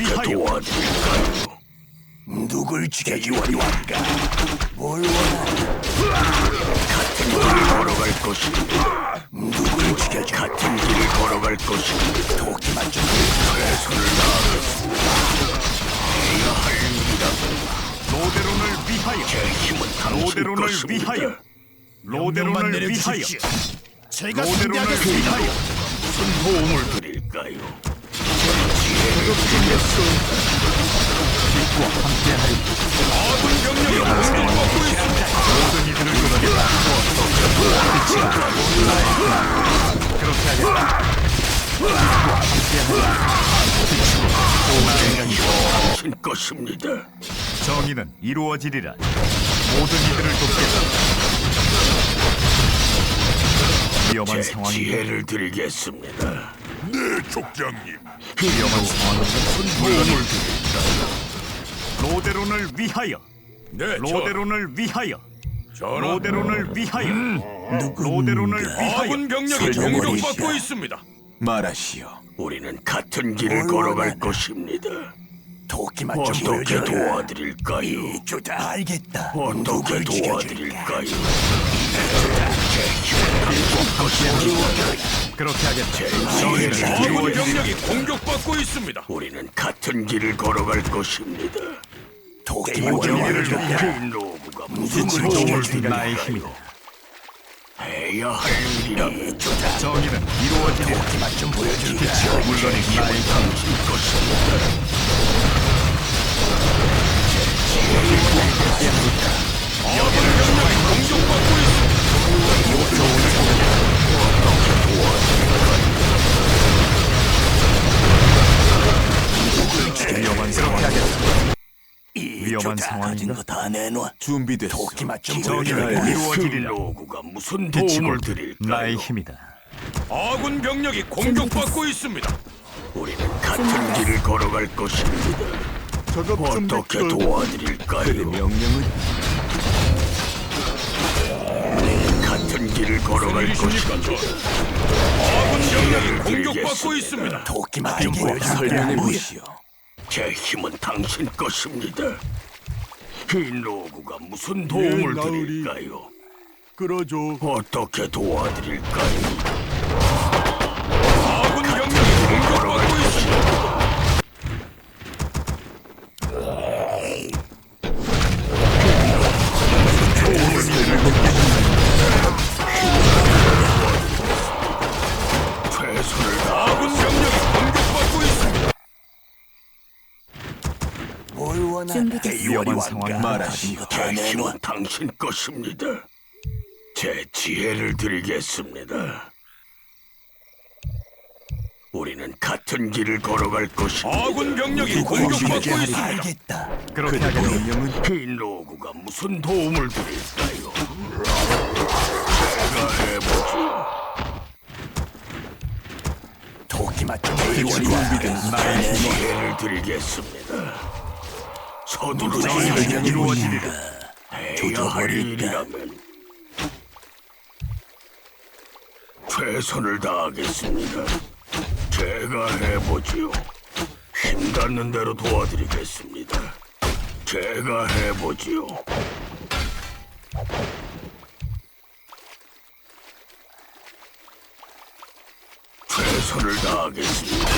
위하여. 도와드릴까요? 누굴 죽여주원가? 뭘 원하나? 같은 길을 걸어갈 것입니다. 누굴 죽여주? 같은 길을 걸어갈 것입니다. 도끼만 좀 최선을 다하겠습니다. 해야 할 일이라면 로데론을 위하여. 제 힘은 당신 로데론을 것입니다. 위하여. 로데론을 위하여. 제가 로데론을 상대하겠습니다. 위하여. 무슨 도움을 드릴까요? 지혜를 드리겠습니다. 아군 병력이 공격받고 있습니다. 모든 이들을 쏟아내라. 그렇게 하겠다. 당신 것입니다. 정의는 이루어지리라. 모든 이들을 돕겠다. 위험한 제 상황이 지혜를 드리겠습니다. 네, 족장님. 위험한 상황이 도움을 드릴까요? 로데론을 위하여. 네, 로데론을 위하여. 전하. 로데론을 위하여. 로데론을 위하여. 아군 병력이 설명을 공격받고 해주시오. 있습니다. 말하시오. 우리는 같은 길을 뭘 걸어갈 원하나? 것입니다. 도끼만 좀 어떻게 보여줘라. 도와드릴까요? 좋다. 알겠다. 어떻게 누굴 죽여줄까? 도와드릴까요? 제 힘은 당신 것입니다. 그렇게 하겠다. 지혜를 아군 드리겠습니다. 병력이 공격받고 있습니다. 우리는 같은 길을 걸어갈 것입니다. 도끼만 좀 정의를 보여줘라. 빈로부가 무슨 누굴 도움을 죽여줄까? 나의 드릴까요? 힘이다. 해야 할 일이라면 정의는 이루어지리라. 도끼만 좀 보여줄까? 물론이 나의 당신 것입니다. 아군 병력이 공격받고 있습니다. 위험한 상황이 위험한 좋다. 상황인가? 가진 거 다 내놔. 준비됐어. 도끼만 좀 정의는 보여줘라. 이루어지리라. 빈로부가 무슨 빛이고 도움을 드릴까요? 나의 힘이다. 아군 병력이 공격받고 있습니다. 우리는 같은 길을 걸어갈 것입니다. 어떻게 도와드릴까요? 명령은 같은 길을 걸어갈 일이십니까, 것입니다. 아군 병력이 공격받고 있습니다. 도끼만 좀 보여줘라. 설명해 보시오. 제 힘은 당신 것입니다. 흰로구가 무슨 도움을 드릴까요? 끌어줘. 어떻게 도와드릴까요? 아군 병력이 공격받고 있습니다. 최선을 다 아군 병력이 공격받고 있습니다. 뭘 원하나? 준비됐어. 위험한 상황이 말하시오. 다 제 내놔. 힘은 당신 것입니다. 제 지혜를 드리겠습니다. 우리는 같은 길을 걸어갈 것입니다. 아군 병력이 공격받고 있습니다. 알겠다. 그렇게 하겠다. 명령은 흰로구가 무슨 도움을 드릴까요? 제가 해보죠. 도끼만 좀 보여줘라. 나의 힘. 지혜를 드리겠습니다. 서두르 정의는 이루어지리라. 해야 할 일이라면 최선을 다하겠습니다. 제가 해보지요. 힘 닿는 대로 도와드리겠습니다. 제가 해보지요. 최선을 다하겠습니다.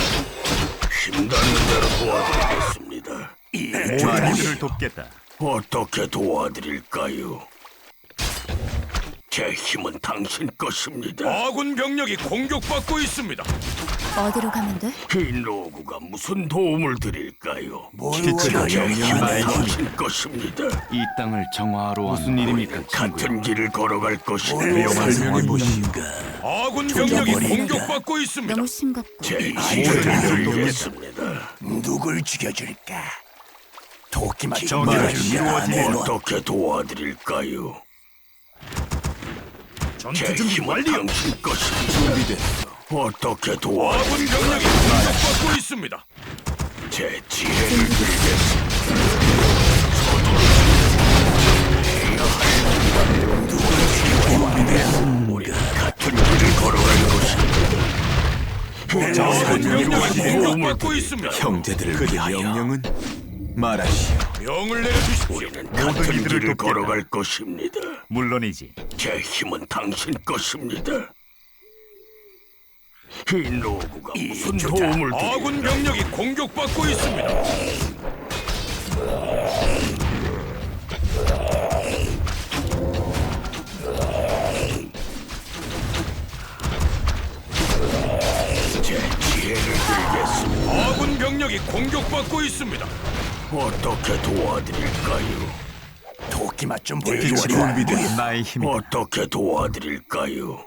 힘 닿는 대로 도와드리겠습니다. 모든 이들을 돕겠다. 어떻게 도와드릴까요? 제 힘은 당신 것입니다. 아군 병력이 공격받고 있습니다. 어디로 가면 돼? 흰로구가 무슨 도움을 드릴까요? 뭘 제 원하나? 힘은 나의 당신 것입니다. 이 땅을 정화하러 무슨 일입니까, 친구야? 같은 길을 걸어갈 것입니다. 위험한 상황이 아군 병력이 죽여버린다. 공격받고 있습니다. 너무 싱겁고 제 지혜를 드리겠습니다. 누굴 죽여줄까? 도끼만 좀 정의는 보여주라. 이루어지리라. 내놔. 어떻게 도와드릴까요? 제 전투 준비 힘은 완료. 당신 것입니다. 준비됐어. 어떻게 아군 도와드릴까요? 병력이 공격받고 있습니다. 제 지혜를 드리겠습니다. 우리는 같은 길을 걸어갈 것입니다. 아군 병력이 공격받고 있습니다. 형제들을 위하여 명령은 말하시오. 명을 내려주십시오. 우리는 같은 이들을 길을 돕겠다. 걸어갈 것입니다. 물론이지. 제 힘은 당신 것입니다. 이 노구가 무슨 도움을 드릴까? 아군 병력이 공격받고 있습니다. 제 지혜를 드리겠습니다. 아군 병력이 공격받고 있습니다. 어떻게 도와드릴까요? 도끼맛 좀 빛이 보여주거라. 준비된 나의 힘이 어떻게 도와드릴까요?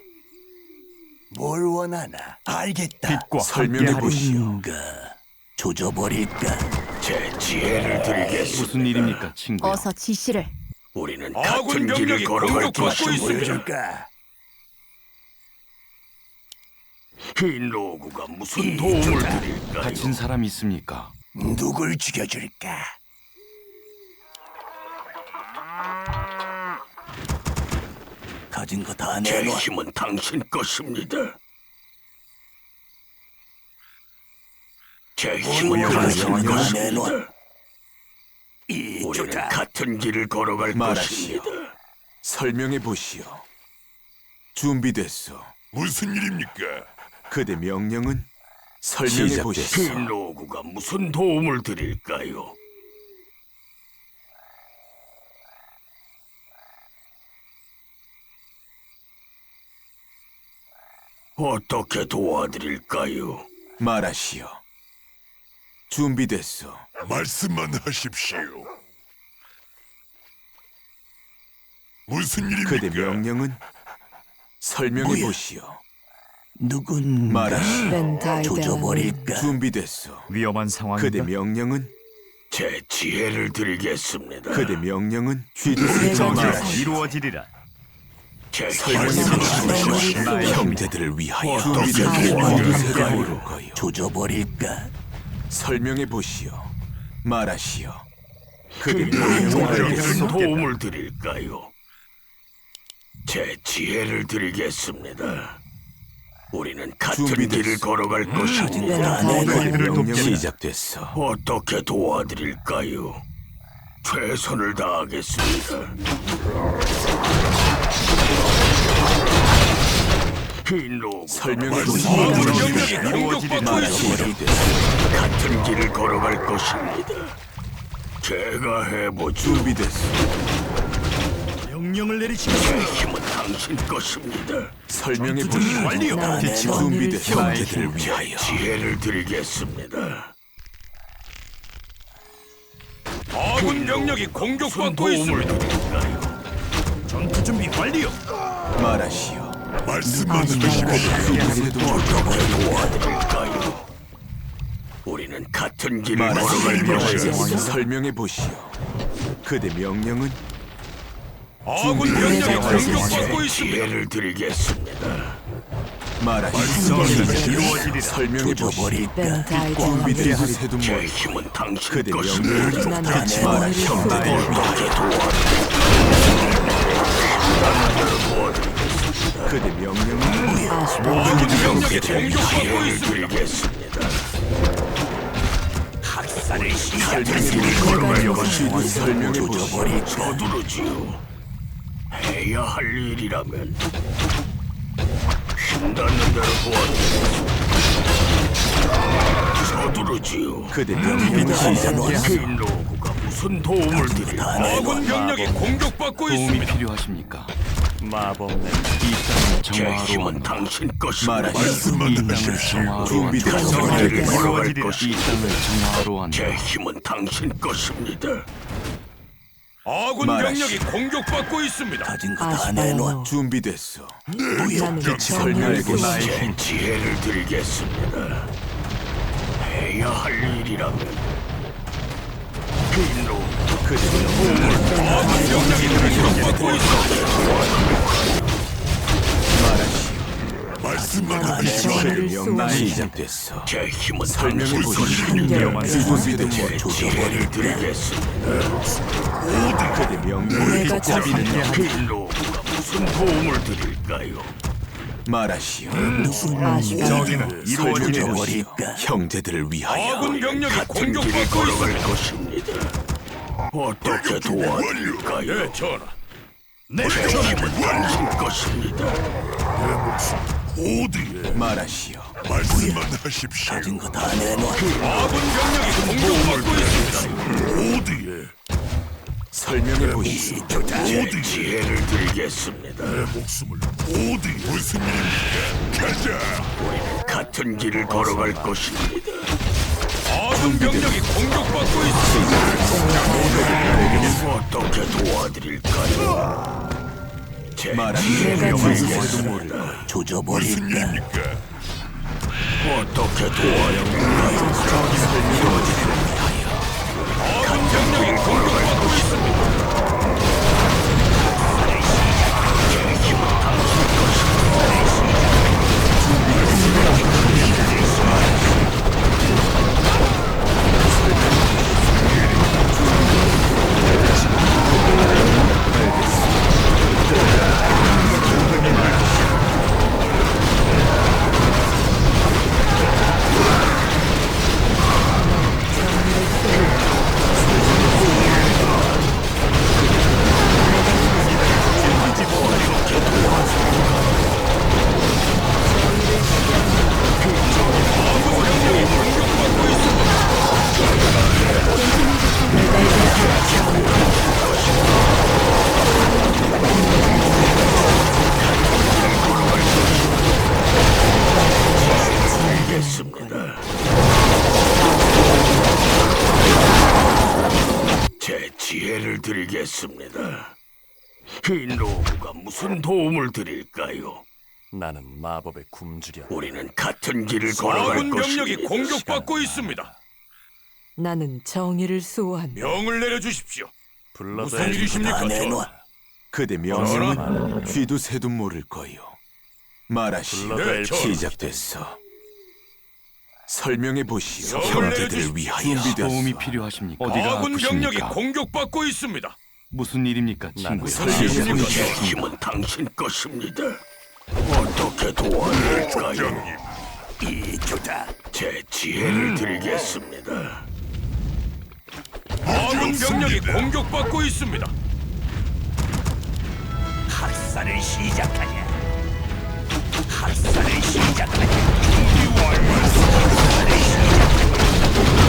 뭘 원하나? 알겠다. 빛과 설명해 함께하리. 보시오. 조져버릴까? 제 지혜를 드리겠습니다. 무슨 일입니까, 친구요? 어서 지시를. 우리는 아군 같은 길을 병력이 걸어갈 공격받고 것입니다. 있습니다. 보여줄까? 이 노구가 무슨 도움을 드릴까요? 다친 사람 있습니까? 누굴 죽여줄까? 가진 거 다 제 내놔. 힘은 당신 것입니다. 제 힘은 뭘 당신 원하는 거야? 것입니다. 내놔. 우리는 이쪽다. 같은 길을 걸어갈 말하시오. 것입니다. 설명해 보시오. 준비됐소. 무슨 일입니까? 그대 명령은 설명해 이 보시오. 노구가 무슨 도움을 드릴까요? 어떻게 도와드릴까요? 말하시오. 준비됐소. 말씀만 하십시오. 무슨 일입니까? 그대 명령은 설명해 뭐야? 보시오. 누군 말하시오. 조져버릴까? 준비됐소. 위험한 그대 상황인가? 명령은 제 지혜를 드리겠습니다. 그대 명령은 쥐두새 내가 정의가 말하시오. 이루어지리라. 제 설명해 힘을 보시오. 나의 형제들을 위하여 어떻게 준비됐소. 도와드릴까요? 조져버릴까? 설명해 보시오. 말하시오. 그대 이 명령은 노구가 알겠소. 무슨 도움을 드릴까요? 제 지혜를 드리겠습니다. 우리는 같은 준비됐어. 길을 걸어갈 것입니다. 그대 이들을 명령은 돕겠다. 시작됐어. 어떻게 도와드릴까요? 최선을 다하겠습니다. 이 노구 설명해 아군 보시오. 병력이 공격받고 있습니다. 같은 길을 걸어갈 것입니다. 제가 해보죠. 준비됐어. 명령을 내리시오. 제 힘은 당신 것입니다. 설명해 보시오. 완료. 빛이 준비됐어. 형제들을 위하여. 지혜를 드리겠습니다. 아군 병력이 공격받고 도움을 있습니다. 드릴까요? 전투 준비 완료. 말하시오. 말씀만 쥐두새도 어떻게 도와드릴까요? 우리는 같은 길을 걸어갈 말하시오. 것입니다. 설명해 보시오. 그대 명령은 아군 병력이 공격받고 제 있습니다. 지혜를 드리겠습니다. 말하시오. 이루어지리라. 설명해 보시오. 벤타이저 준비됐어. 새도 제 뭘 힘은 당신 그대 것입니다. 명령을 나는 듣지 마라. 형제들을 위하여. 그대 명령은 아군 병력이 제 공격받고 지혜를 있습니다. 드리겠습니다. 설명해 걸어갈 것이니 설명해 보시오. 서두르지요. 해야 할 일이라면 힘닿는 대로 도와드리겠습니다. 서두르지요. 그대 명령은 시작됐어. 이 노구가 무슨 도움을 드릴까요? 아군 병력이 공격받고 도움이 있습니다. 필요하십니까? 마법 내 이 땅을 제 정화하러 힘은 왔노라. 당신 것입니다. 말하시오. 이 땅을 정화하러 준비됐어. 왔노라. 길을 걸어갈 이 것입니다. 땅을 정화하러 제 왔노라. 힘은 당신 것입니다. 아군 말하시오. 병력이 공격받고 있습니다. 가진 거 다 내놔. 준비됐어. 나는 설명하겠소. 제 지혜를 드리겠습니다. 해야 할 일이라면 이 노구 그대 명령은 아군 병력이 공격받고 있습니다. 말하시오. 그대 명령은 시작됐어. 제 힘은 설명해 당신 보시오. 것입니다. 위험한 준비됐어. 제 지혜를 드리겠습니다. 그대 명령을 내가 듣지 않는 이 노구가 무슨 도움을 드릴까요? 말하시오. 아쉬워. 정의는 이루어지리라. 설명해보시오. 형제들을 위하여. 아군 병력이 같은 길을 공격받고 걸어갈 있습니다. 것입니다. 어떻게 도와드릴까요? 예, 전하. 제 힘은 당신 것입니다. 말하시오. 말씀만 하십시오. 가진 거 다 내놔. 아군 병력이 공격받고 있습니다. 설명해보시오. 제 지혜를 드리겠습니다. 목숨을 어디 무슨 일입니까? 가자. 같은 길을 걸어갈 것입니다. 아군 병력이 공격받고 있습니다. 어떻게 도와드릴까요? 제 말하시오. 지혜를 영원히 드리겠습니다. 조져버릴까? 어떻게 도와드릴까요? 아군 병력이 공격받고 있습니다. 드리겠습니다. 제 지혜를 드리겠습니다. 이 노부가 무슨 도움을 드릴까요? 나는 마법의 굶주려. 우리는 같은 길을 걸어갈 아군 병력이 것입니다. 공격받고 있습니다. 나는 정의를 수호한다. 명을 내려주십시오. 무슨 불러내. 일이십니까, 전하? 내놔. 그대 명령은 쥐도 새도 모를 거요. 말하시오. 네, 전하. 시작됐어. 설명해보시오. 명을 형제들을 내려주십시오. 위하여. 도움이 준비됐어. 필요하십니까? 아군 병력이 아프십니까? 공격받고 있습니다. 무슨 일입니까, 친구야? 설명입니까? 제 힘은 당신 것입니다. 어떻게 도와드릴까요? 이주다. 제 지혜를 드리겠습니다. 아군 병력이 공격받고 있습니다. 학살을 시작하냐? 학살을 시작하냐? 준비 완료. 학살을 시작하냐?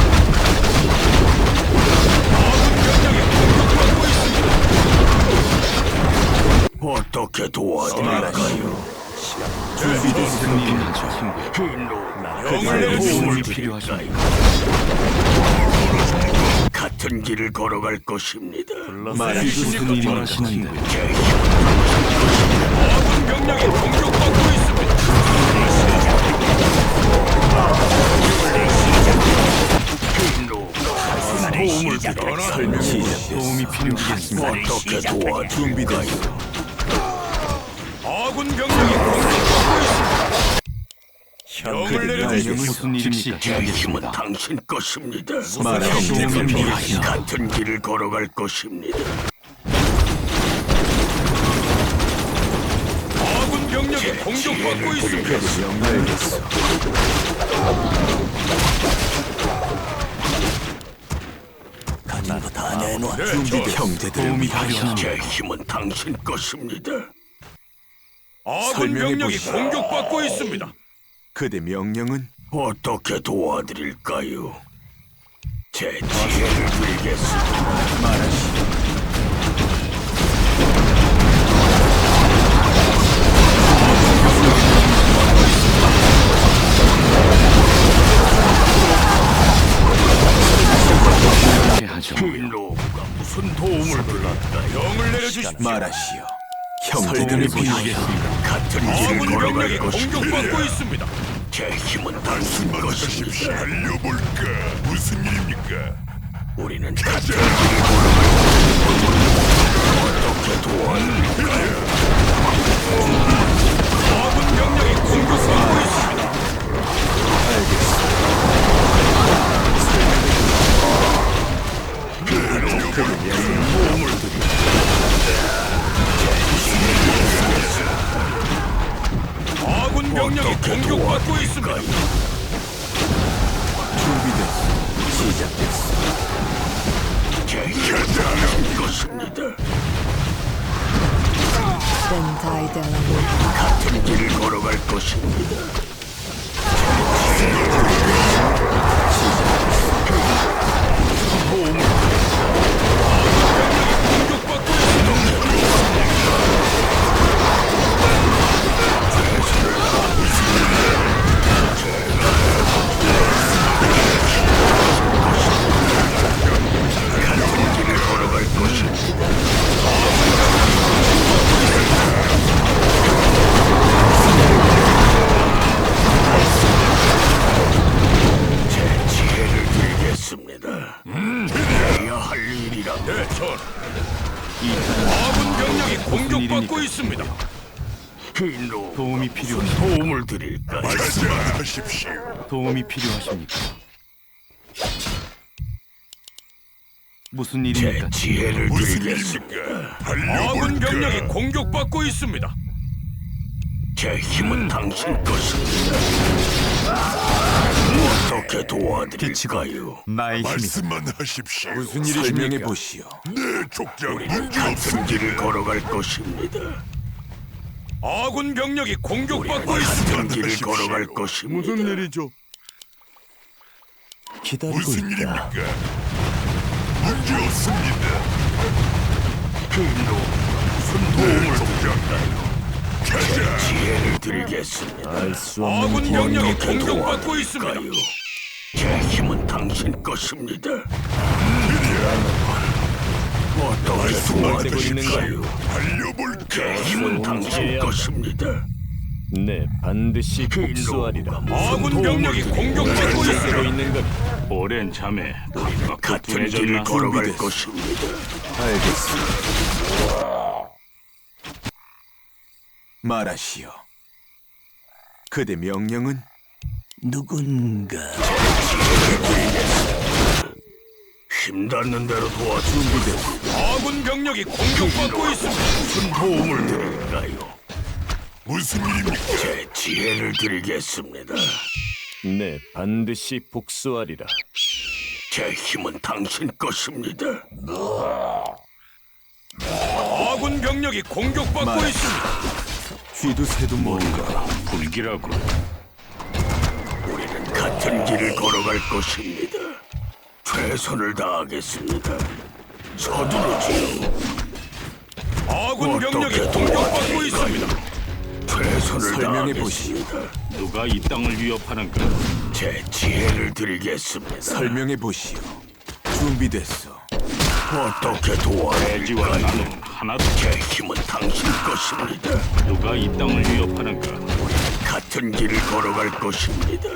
어떻게 도와드릴까요? 무슨 일입니까, 친구야? 명을 내려주십시오. 도움이 필요하십니까? 같은 길을 걸어갈 것입니다. 무슨 일이 원하시는데? 아군 병력이 공격받고 있습니다. 도움을 전하, 도움이 필요하겠습니다. 어떻게 도와드릴까요? 아군 병력이 공격받고 있습니다. 명을 내려주십시오. 무슨 일입니까? 제 힘은 당신 것입니다. 말하시오. 도움을 형제들을 위하여. 위하여. 같은 길을 걸어갈 것입니다. 아군 병력이 공격받고 있습니다. 알겠어. 가진 거 다 내놔. 네, 준비된 전하. 형제들을 위하여. 제 힘은 당신 것입니다. 아군 병력이 설명해보시오. 공격받고 있습니다. 그대 명령은 어떻게 도와드릴까요? 제 지혜를 드리겠습니다. 말하시오. 하죠. 이 노부가 무슨 도움을 드릴까요? 명을 내려주십시오. 말하시오. 형제들을 위하여. 같은 길을 아군 걸어갈 병력이 것입니다. 공격받고 있습니다. 제 힘은 당신 것입니다. 달려볼까? 무슨 일입니까? 우리는 같은 길을 걸어갈 것입니다. 어떻게 도와드릴까요? 아군 병력이 공격받고 있습니다. 것입니다. 벤타이델라 같은 길을 걸어갈 것입니다. 제 지혜를 드리겠습니다. 해야 할 일이라. 네, 전하. 아군 병력이 공격받고 있습니다. 흰로 도움이 필요하십니까? 도움을 드릴까요? 말씀하십시오. 도움이 필요하십니까? 무슨 제 일입니까? 지혜를 드리겠습니다. 아군 병력이 공격받고 있습니다. 제 힘은 당신 것입니다. 어떻게 도와드릴까요? 나의 힘이 말씀만 하십시오. 무슨 설명해 보시오. 네, 족장. 같은 길을 걸어갈 것입니다. 아군 병력이 공격받고 있습니다. 같은 길을 걸어갈 것입니다. 일이죠? 기다리고 무슨 있다. 일입니까? 문제 없습니다. 흰로 무슨 도움을 드릴까요? 제 지혜를 드리겠습니다. 알수 없는 아군 병력이 어떻게 공격받고 있습니다. 도와드릴까요? 제 힘은 당신 것입니다. 어떻게 도와드릴까요? 제 힘은 당신 것입니다. 네, 반드시 복수하리라. 아군 병력이 공격받고 있습니다. 있는 것. 오랜 잠에 같은 길을 걸어갈 것입니다. 알겠습니다. 말하시오. 그대 명령은 누군가 힘닿는 대로 도와주겠습니다. 아군 병력이 공격받고 있습니다. 무슨 도움을 드릴까요? 무슨 일입니까? 제 지혜를 드리겠습니다. 네, 반드시 복수하리라. 제 힘은 당신 것입니다. 아군 병력이 공격받고 말하시오. 있습니다. 쥐도 새도 모르가 불길하고 우리는 같은 길을 걸어갈 것입니다. 최선을 다하겠습니다. 서두르지요. 아군 병력이 어떻게 공격받고 있습니다. 최선을 설명해 다하겠습니다. 누가 이 땅을 위협하는가? 제 지혜를 드리겠습니다. 설명해 보시오. 준비됐어. 어떻게 돼지와 도와드릴까요? 나는 하나도. 제 힘은 당신 것입니다. 누가 이 땅을 위협하는가? 같은 길을 걸어갈 것입니다.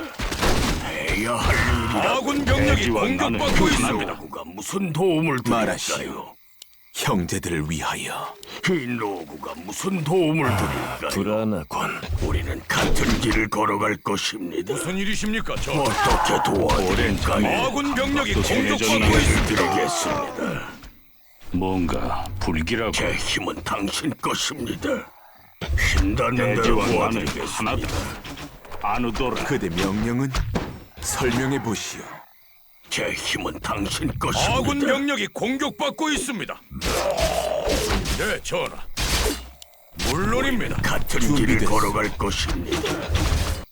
해야 할 일이라. 아군 병력이 돼지와 나는 공격받고 하나도. 있습니다. 로구가 무슨 도움을 말하시오. 드릴까요? 형제들을 위하여. 흰 로구가 무슨 도움을 드릴까요? 불안하군. 우리는 같은 길을 걸어갈 것입니다. 무슨 일이십니까, 전하? 어떻게 도와드릴까요? 아군 병력이 공격받고 지혜를 있습니다. 드리겠습니다. 뭔가 불길하고. 제 힘은 당신 것입니다. 힘닿는 대로 돼지와 나는 하나도. 도와드리겠습니다. 아누도라. 그대 명령은 설명해 보시오. 제 힘은 당신 것입니다. 아군 병력이 공격받고 있습니다. 네, 전하. 물론입니다. 같은 준비됐어. 길을 걸어갈 것입니다.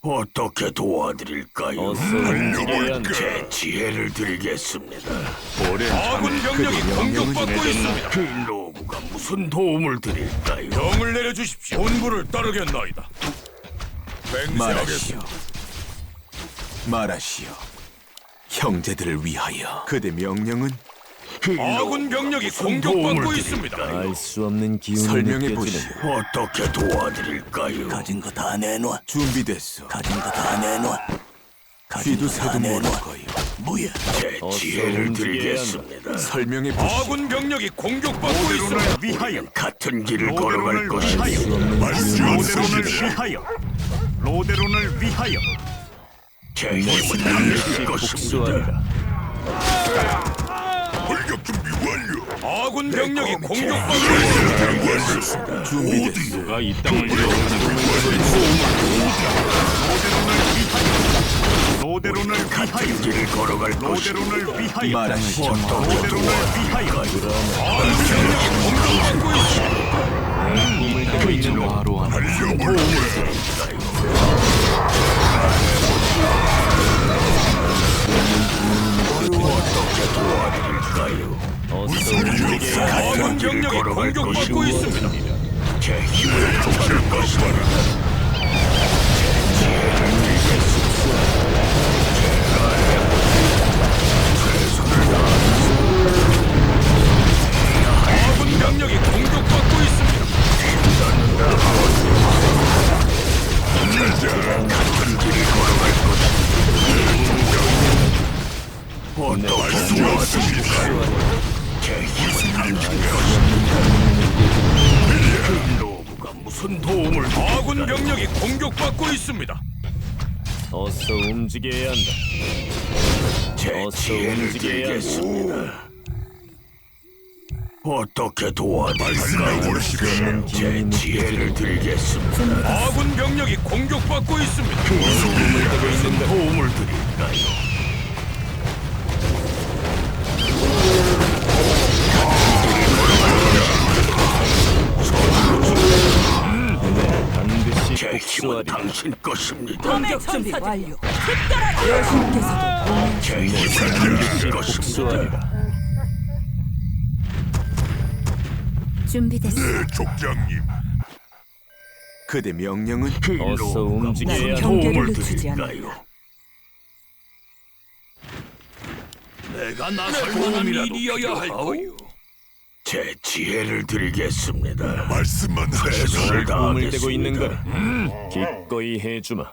어떻게 도와드릴까요? 어서 움직여야 한다. 제 지혜를 드리겠습니다. 오랜 아군 잠에 병력이 공격받고 있습니다. 흰 로구가 무슨 도움을 드릴까요? 명을 내려주십시오. 본부를 따르겠나이다. 맹세하겠습니다. 말하시오. 말하시오. 형제들을 위하여. 그대 명령은 아군 병력이 공격받고 있습니다. 알 수 없는 기운이 설명해 느껴지는. 보시오. 어떻게 도와드릴까요? 가진 거 다 내놔. 준비됐어. 가진 거 다 내놔. 가진 쥐도 거 다 새도 모를 내놔. 거요. 뭐야? 제 어서 지혜를 움직여야 드리겠습니다. 설명해 보시오. 아군 병력이 공격받고 있습니다. 위하여 같은 길을 걸어갈 것입니다. 말씀하십시오. 위하여 로데론을 위하여 제 힘은 당신 것입니다. 복수하리라. 돌격 준비 완료. 아군 병력이 공격받고 있습니다. 준비됐어. 누가 이 땅을 위협하는가? 로데론을 위하여 같은 길을 걸어갈 것입니다. 로데론을 위하여 말하시오. 로데론을 위하여 꿈을 꾸고 있는 바로 안 어서 움직여야 한다. 아군 병력이 공격받고 있습니다. 제 힘을 쏟을 것입니다. 아군 병력이 공격받고 있습니다. 어떻게 도와드릴까요? 제 힘은 당신의 노부가 무슨 도움을 아군 병력이 공격받고 있습니다. 어서 움직여야 한다. 제 어서 지혜를 움직여야 드리겠습니다. 어떻게 도와드릴까요? 제 지혜를 드리겠습니다. 아군 병력이 공격받고 있습니다. 무슨 도움을 드릴까요? 반드시 제 힘은 복수하리라. 당신 것입니다. 공격 준비 완료. 여신께서도 제 힘은 당신 것입니다. 복수하리라. 준비됐어. 족장님 그대 명령은 어서 움직여야 한다. 경계를 도움을 늦추지 않는다. 드릴까요? 내가 나설 만한 일이어야 할 거요. 제 지혜를 드리겠습니다. 말씀만 최선을 꿈을 대고 있는 다하겠습니다. 거니 기꺼이 해주마.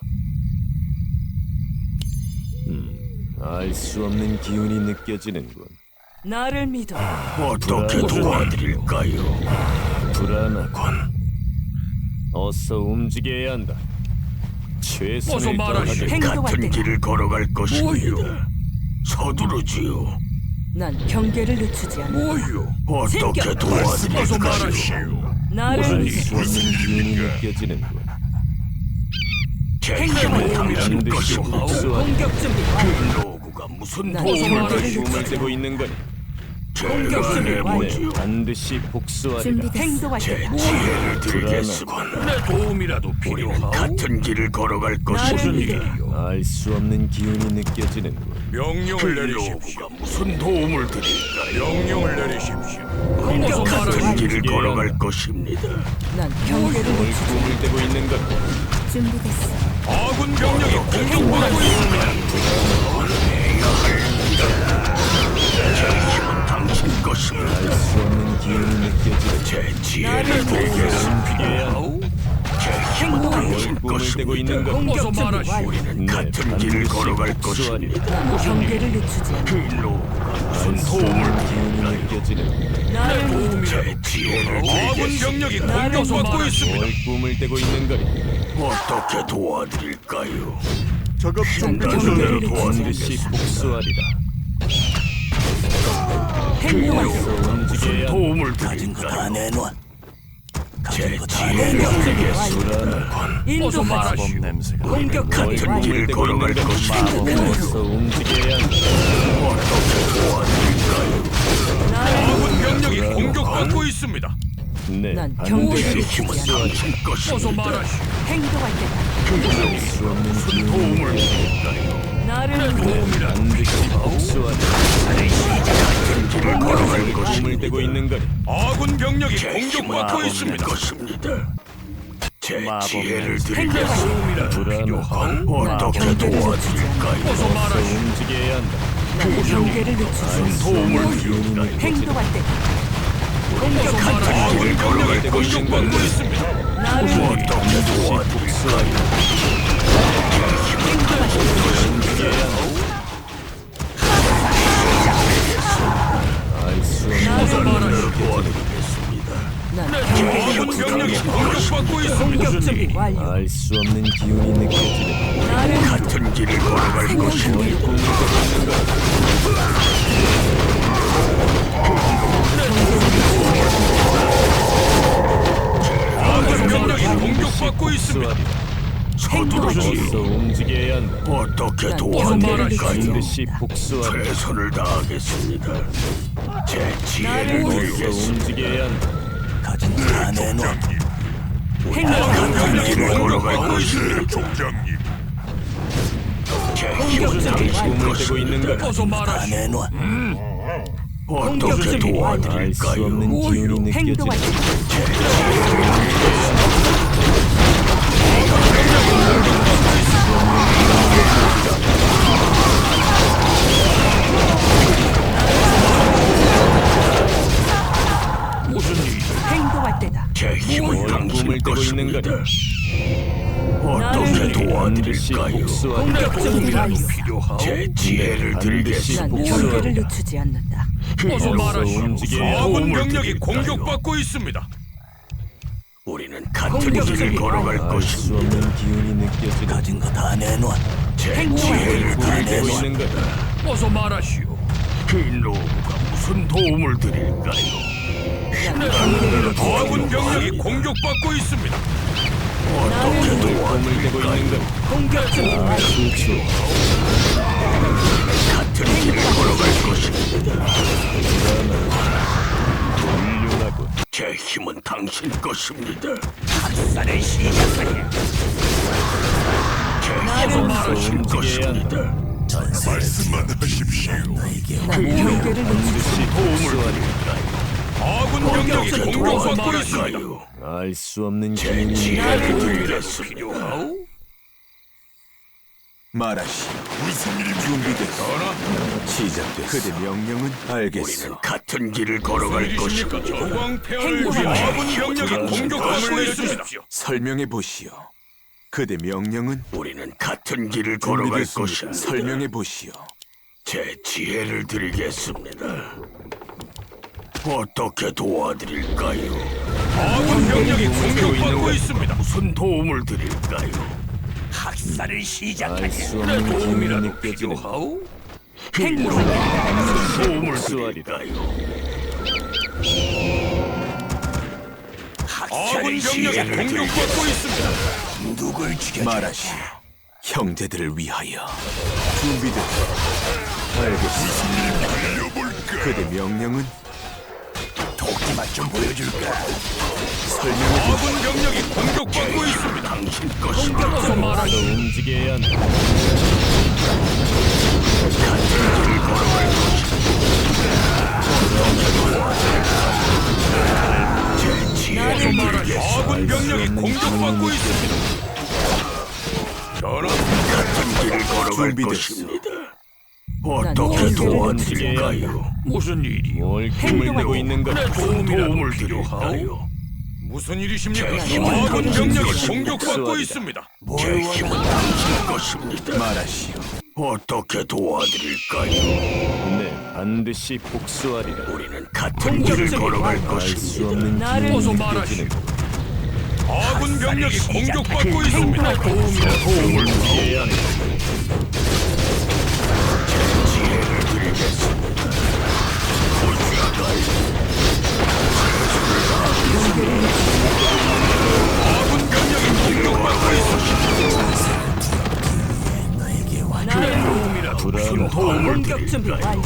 알 수 없는 기운이 느껴지는군. 나를 믿어. 어떻게 도와드릴까요? 불안하군. 어서 움직여야 한다. 어서 최선을 말하시오. 다하겠다. 행동할 같은 때가 길을 걸어갈 것입니다. 서두르지요. 난 경계를 늦추지 않는다. 뭐요? 어떻게 어서 도와드릴까요? 말하시오. 나를 알 믿어. 수 없는 기운이 느껴지는군. 제 힘은 당신 반드시 것입니다. 복수하리라. 공격 준비 완료. 노구가 무슨 난 도움을 경계를 드릴까요? 꿈을 대고 있는 거니 제가 준비 해보지요. 반드시 복수하리라. 준비됐어. 행동할 제 때가 지혜를 드리겠습니다. 내 도움이라도 필요하오. 같은 길을 걸어갈 나를 것입니다. 믿어. 알 수 없는 기운이 느껴지는군. 명령을 내리십시오. 노구가 무슨 도움을 드릴까요? 명령을 내리십시오. 공격 어서 준비 같은 완료. 길을 걸어갈 것입니다. 난 경계를 뭘 늦추지 꿈을 대고 있는 건 준비됐어. 아군 병력이 공격받고 있습니다. 힘은 당신 것입니다. 알 수 없는 기운이 느껴지는 제 지혜를 드리겠습니다. 게야. 제 힘은 당신 꿈을 대고 있는 것입니다. 건 공격 어서 준비 말하시오. 완료. 우리는 같은 길을 걸어갈 것입니다. 난 경계를 늦추지 않는다. 노구가 무슨 알 수 도움을 없는 기운이 느껴지는 나를 믿어. 제 지혜를 아군 드리겠습니다. 병력이 공격받고 있습니다. 뭘 꿈을 대고 있는 거니 어떻게 도와드릴까요? 작업 중 단순대로 경계를 반드시 복수하리라. 행동할 어서 때 움직여야 도움을 가진 거 다 드릴까요? 내놔. 제 가진 거 다 지혜를 내놔. 드리겠습니다. 어서 인도하지. 말하시오. 마법 냄새가 공격하기 같은 완료. 길을 걸어갈 것입니다. 어서 움직여야 한다. 어떻게 도와드릴까요? 나를 아군 병력이 공격받고 있습니다. 네, 난 반드시 경계를 힘은 늦추지 않는다. 당신 어서 것입니다. 말하시오. 행동할 때가 수 없는 기운이 도움을 드릴까요? 나를 믿어. 반드시 복수하리라. 길을 걸어갈 꿈을 것입니다. 대고 있는 거니 아군 병력이 제 힘은 공격받고 당신 있습니다. 것입니다. 제 마법 지혜를 냄새. 드리겠습니다. 어떻게 도와드릴까요? 어서 어서 말하시오. 움직여야 한다. 난 경계를 늦추지 않는다. 도움을 드릴까요? 행동할 때가 아군 병력이 공격받고 있습니다. 나를 믿어. 어떻게 도와드릴까요? 알 수 없는 나를 믿어. 도와드리겠습니다. 난 경계를 아군 늦추지 병력이 않는다. 공격받고 있습니다. 공격 준비 완료. 알 수 없는 기운이 느껴지는 나를 믿어. 같은 길을 걸어갈 것입니다. 꿈을 대고 있는 거니 아군 병력이 공격받고 있습니다. 행동하지. 어서 움직여야 움직여야 한다. 어떻게 난 도와드릴까요? 반드시 복수하라. 최선을 다하겠습니다. 제 지혜를 나를 어서 드리겠습니다. 움직여야 한다. 가진 다 내놔. 같은 길을 걸어갈 공격받고 것입니다. 있습니다, 종장님. 제 힘은 꿈을 당신 대고 것입니다. 있는 것. 어서 다 말하시오. 내놔. 어떻게 알 수 도와드릴까요? 없는 기운이 행동할 느껴지는 때 무슨 일이? 행동할 때다. 제 힘은 당신 꿈을 대고 있는 것입니다. 거다. 어떻게 반드시 도와드릴까요? 복수하라. 공격 준비가 있어. 필요하오? 제 지혜를 반드시 드리겠습니다. 난 복수하라. 경계를 늦추지 않는다. 어서 말하시오. 움직여야 아군 도움을 병력이 드릴까요? 공격받고 있습니다. 우리는 같은 공격 길을 준비 걸어갈 완료. 알 수 것입니다. 없는 기운이 느껴지는 가진 거 다 내놔. 제 지혜를 꿈을 대고 드리겠습니다. 있는 거다. 어서 말하시오. 흰로우가 무슨 도움을 드릴까요? 난 경계를 아군 병력이 공격받고 있습니다. 어떻게 꿈을 대고 도와드릴까요? 있는 거다. 공격 준비 완료. 수초 같은 길을 걸어갈 것입니다. 훌륭하고 제 힘은 당신 것입니다. 학살의 시작하냐? 제 힘은 당신 움직여야 한다. 것입니다. 말씀만 하십시오. 난 경계를 늦추지 반드시 복수하라. 아군 병력이 어떻게 공격받고 있습니다. 도와드릴까요? 알 수 없는 제 기운이 지혜를 드리겠습니다. 필요하오? 말하시오. 무슨 일입니까? 준비됐어. 시작됐어. 그대 명령은 알겠어. 우리는 같은 길을 걸어갈 일이십니까? 것입니다. 저광폐하를 행동하라. 위해 아군 병력이 공격받고 있습니다. 설명해 보시오. 그대 명령은 우리는 같은 길을 걸어갈 준비됐습니다. 것입니다. 설명해 보시오. 제 지혜를 드리겠습니다. 어떻게 도와드릴까요? 아군 병력이 공격받고 있습니다. 무슨 도움을 드릴까요? 학살을 시작하냐? 알 수 내 없는 기운이 도움이라도 느껴지는 필요하오? 도움을 복수하리라. 드릴까요? 아군 병력이 공격받고 있습니다. 누굴 죽여? 말하시오. 형제들을 위하여. 준비됐어. 알겠어. 그대 명령은 도끼만 좀 보여줄까? 설명해 보시오. 아군 병력이 공격받고 있습니다. 당신 것입니다. 어서 더 말하시오. 움직여야 한다. 길을 걸어갈 것입니다. 제 지혜를 드리겠습니다. 아군 병력이 공격받고 있습니다. 전하, 같은 길을 걸어갈 준비됐어. 것입니다. 어떻게 난 도와드릴까요? 무슨 일이요? 뭘 꿈을 대고 있는 내 거다. 도움이라도 도움을 필요하오? 드릴까요? 무슨 일이십니까? 제 힘은 아군 당신 병력이 것입니다. 공격받고 있습니다. 제 힘은 당신 것입니다. 말하시오. 어떻게 도와드릴까요? 네, 반드시 복수하리라. 우리는 같은 길을 걸어갈 알 수 것입니다. 없는 나를 기운이 어서 느껴지는 말하시오. 아군 병력이 공격받고 있습니다. 도움을 위해야 한다. 지혜를 드리겠습니다. 아군 병력이 공격받고 있습니다. 불안 공격 준비 완료.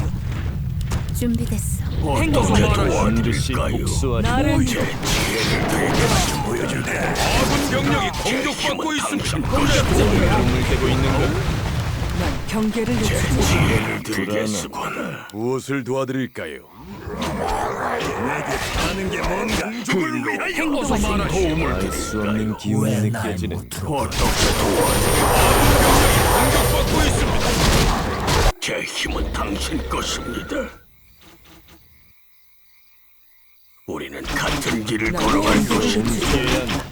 준비됐어. 어떻게 반드시 도와드릴까요? 복수하리라. 나를 제 지혜를 드리겠습니다. 보여줄까? 아군 병력이 공격받고 있습니다. 꿈을 대고 있는 것. 난 경계를 늦추지 지혜를 드리겠습니다. 무엇을 도와드릴까요? 죽을 위하여 어서 말하시오. 알 수 없는 기운이 느껴지는 어떻게 도와드릴까요? 공격받고 있습니다. 제 힘은 당신 것입니다. 우리는 같은 길을 걸어갈 것입니다. 움직여야 한다.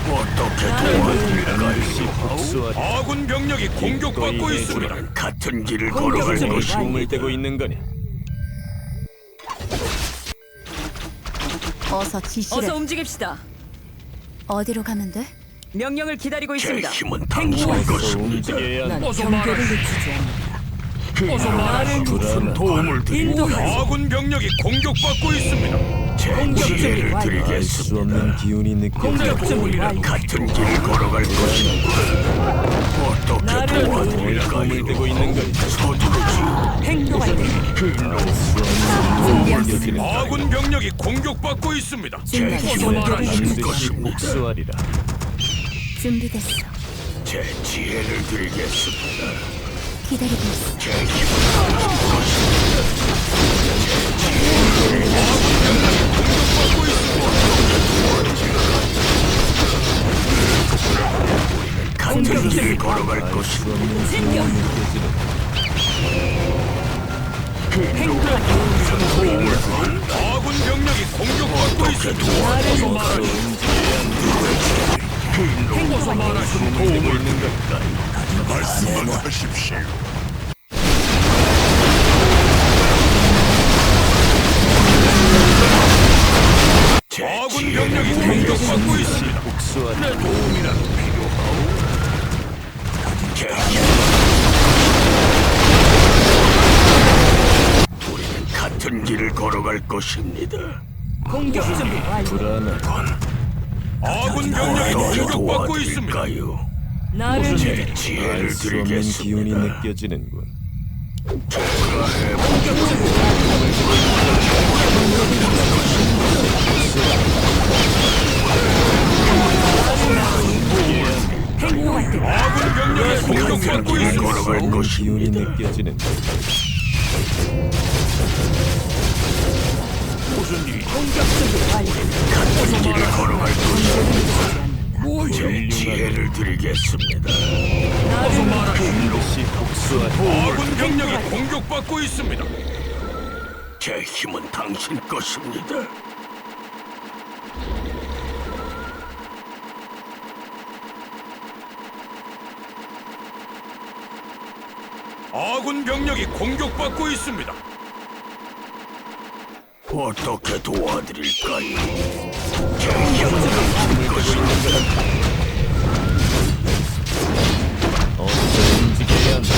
어떻게 도와드릴까요? 반드시 복수하리라. 아군 병력이 공격받고 있습니다. 우리는 같은 길을 걸어갈 준비 것입니다. 꿈을 대고 있는 거니. 어서 지시를. 어서 움직입시다. 어디로 가면 돼? 명령을 기다리고 제 있습니다. 힘은 당신 어서 것입니다. 움직여야 난 한다. 어서 경계를 말하시오. 늦추지 않는다. 어서 말해. 무슨 도움을 드리고 아군 병력이 공격받고 있습니다. 제 공격 준비 지혜를 완료. 알 수 드리겠습니다. 없는 기운이 느껴지는 공격 준비 완료. 같은 길을 걸어갈 것인가? 어떻게 나를 꿈을 도와드릴까요? 대고 있는 거니 서두르지. 행동할 때 느껴지는 아군 병력이 공격받고 있습니다. 제 힘을 다하실 반드시 것입니다. 복수하리라. 준비됐어. 제 지혜를 드리겠습니다. 기다리고 있어. 제 힘을 같은 길을 걸어갈 것입니다. 챙겨. 행동할 때 아군 병력이 공격받고 있습니다. 나를 꿈을 대고 있는 것 말씀만 하십시오. 제 아군 병력이 공격받고 있습니다. 복수하리라. 도움이라도 필요하오. 제 우리는 같은 길을 걸어갈 것입니다. 공격 준비 완료. 불안하군. 아군 병력이 어떻게 공격받고 있습니다. 도와드릴까요? 나를 제 믿어. 지혜를 알 수 없는 기운이 드리겠습니다. 느껴지는군. 행동할 때 아군 병력이 공격받고 같은 길을 있습니다. 걸어갈 기운이 것입니다. 느껴지는군. 공격 준비 완료. 같은 길을 걸어갈 것입니다. 않는다. 제 지혜를 드리겠습니다. 반드시 복수하리라. 아군 병력이 공격받고 있습니다. 제 힘은 당신 것입니다. 아군 병력이 공격받고 있습니다. 어떻게 도와드릴까요? 제 힘은 당신 것입니다. 어서 움직여야 한다.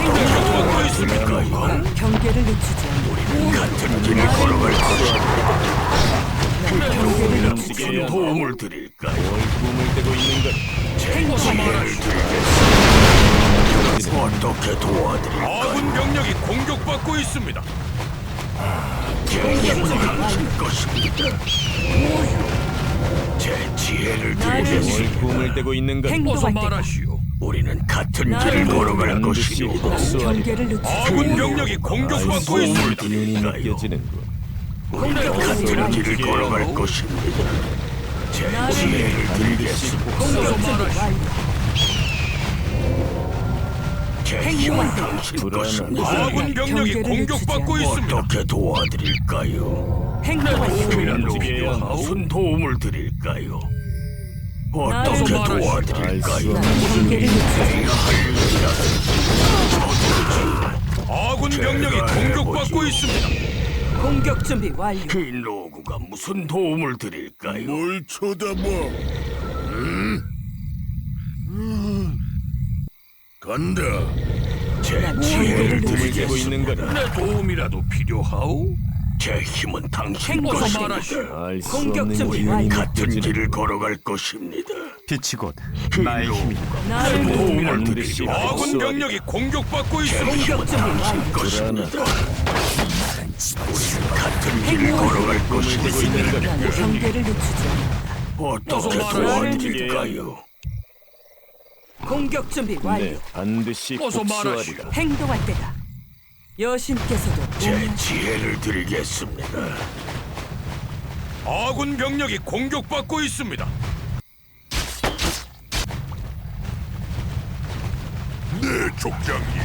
공격받고 있습니다. 경계를 늦추지 않는다. 같은 길을 걸어갈 것입니다. 경계를 늦추지 움직여야 한다. 도움을 드릴까요? 뭘 꿈을 대고 있는 것. 제 지혜를 드리겠습니다. 어떻게 도와드릴까요? 아군 병력이 공격받고 있습니다. 제 힘은 당신 것입니다. 제 지혜를 뭘 드리겠습니다. 꿈을 대고 있는 것. 행동할 때 말하시오. 우리는 같은 길을 걸어갈 반드시 것입니다. 복수하리라. 경계를 늦추지 아군 병력이 알 수 공격받고 없는 있습니다. 기운이 느껴지는군. 우리는 같은 길을 걸어갈 것입니다. 제 지혜를 드리겠습니다. 공격 준비 완료. 제 힘은 당신 것입니다. 아군 병력이 경계를 공격받고 늦추지 있습니다. 어떻게 도와드릴까요? 행동할 때 도움이라도 움직여야 무슨 도움을 드릴까요? 어떻게 나를 알 수 도와드릴까요? 없는 경계를 늦추지 해야 할 일이라도 아군 병력이 공격받고 있습니다. 공격 준비 완료. 이 노구가 무슨 도움을 드릴까요? 뭘 쳐다봐? 간다. 제 난 지혜를 꿈을 대고 드리겠습니다. 있는 거다. 내 도움이라도 필요하오? 제 힘은 당신 행동 것입니다. 알 수 공격 없는 준비 기운이 완료. 같은 길을 느껴지는군. 걸어갈 것입니다. 빛이 곧 이 나의 힘이 노구가 나를 무슨 믿어. 도움을 반드시 드리죠? 아군 복수하리라. 병력이 공격받고 있습니다. 공격 준비 완료. 것입니다. 우리는 같은 길을 걸어갈 꿈을 대고 것입니다. 있는 거다. 난 경계를 늦추지 않는다. 어떻게 말하라. 도와드릴까요? 공격 준비 완료. 네, 반드시 어서 말하시오. 복수하리라. 행동할 때다. 여신께서도 제 지혜를 드리겠습니다. 아군 병력이 공격받고 있습니다. 네, 족장님.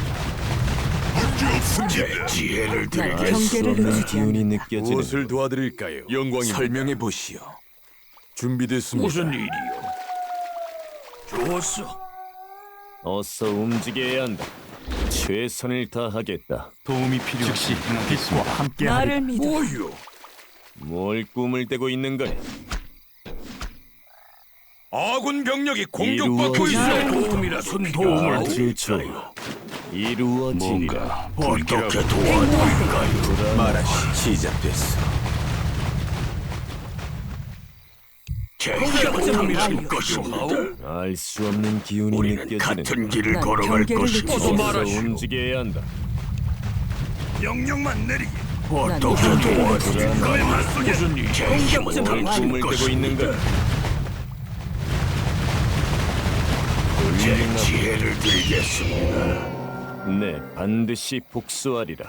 문제 없습니다. 제 지혜를 알 수 경계를 없는 늦추지 기운이 느껴지는 무엇을 도와드릴까요? 영광입니다. 설명해 보시오. 준비됐습니다. 무슨 일이요? 좋았어. 어서 움직여야 한다. 최선을 다하겠다. 도움이 필요 즉시 빛과 함께하리. 나를 믿어. 뭐요? 뭘 꿈을 대고 있는 거니? 아군 병력이 공격받고 이루어지지 있어. 무슨 도움을 아주 좋아. 드릴까요? 이루어지리라. 어떻게 도와드릴까요? 말하시 시작됐어. 제 힘을 다하실 것입니다. 알 수 없는 기운이 우리는 느껴지는 같은 길을 난 걸어갈 경계를 것입니다. 늦추지 어서 않는다. 움직여야 한다. 명령만 내리게. 어떻게 도와드릴까요? 무슨 일? 제 힘을 뭘 다하실 꿈을 떼고 있는 것입니다. 거야? 제 지혜를 드리겠습니다. 네, 반드시 복수하리라.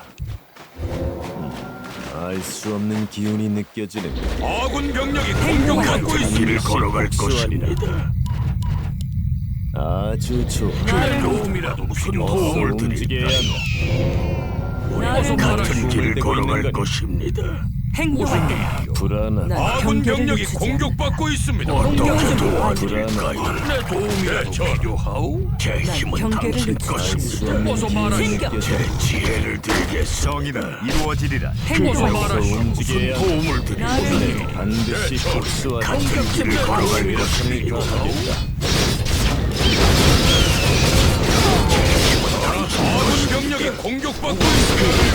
알 수 없는 기운이 느껴지는 아군 병력이 공격받고 같은 있습니다. 길을 걸어갈 복수하리라. 것입니다. 아주 좋아. 도움이라도 무슨 어서 도움을 움직여야 한다. 나를 같은 길을 떼고 있는 걸어갈 거니? 것입니다. 행동할 때다. 불안하다. 난 아군 경계를 병력이 늦추지 공격받고 있습니다. 어떻게 도와드릴까요? 내 도움이라도 필요하오? 제 힘은 경계를 당신 늦추지 것입니다. 어서 말하시오. 제 지혜를 드리겠습니다. 이루어지리라. 어서 행동할 움직여야 한다. 도움을 드리겠습니다. 나를 반드시 복수하리라. 같은 길을 걸어갈 최선을 것입니다. 다하겠다. 아군 병력이 공격받고 있습니다.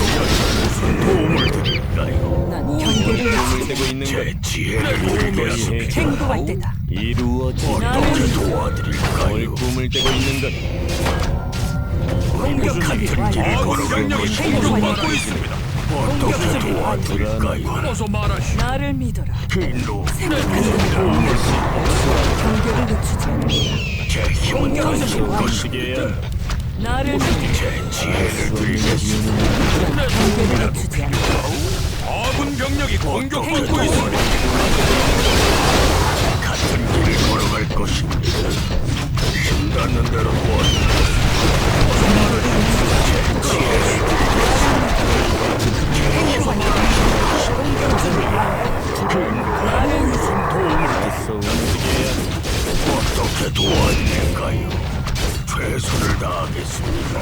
도움을 드릴까요? 난 경계를 꿈을 떼고 있는 제 거니? 지혜를 드리겠습니다. 행동할 때다. 이루어지리라. 어떻게 뭘 도와드릴까요? 꿈을 떼고 있는 거니? 공격하기 같은 길을 와요. 아군 걸어갈 병력이 것입니다. 공격받고 있습니다. 어떻게 도와드릴까요? 어서 말하시오. 나를 믿어라. 힐로 경계를 늦추지 않는다. 제 힘은 당신 어서 것입니다. 움직여야 한다. 나를 믿어라. 제 지혜를 드리겠습니다. 난 경계를 늦추지 않는다. 아군 병력이 공격받고 있습니다. 같은 길을 걸어갈 것입니다. 힘 닿는 대로 도와드립니다. 어서 움직여야 한다. 어떻게 도와드릴까요? 최선을 다하겠습니다.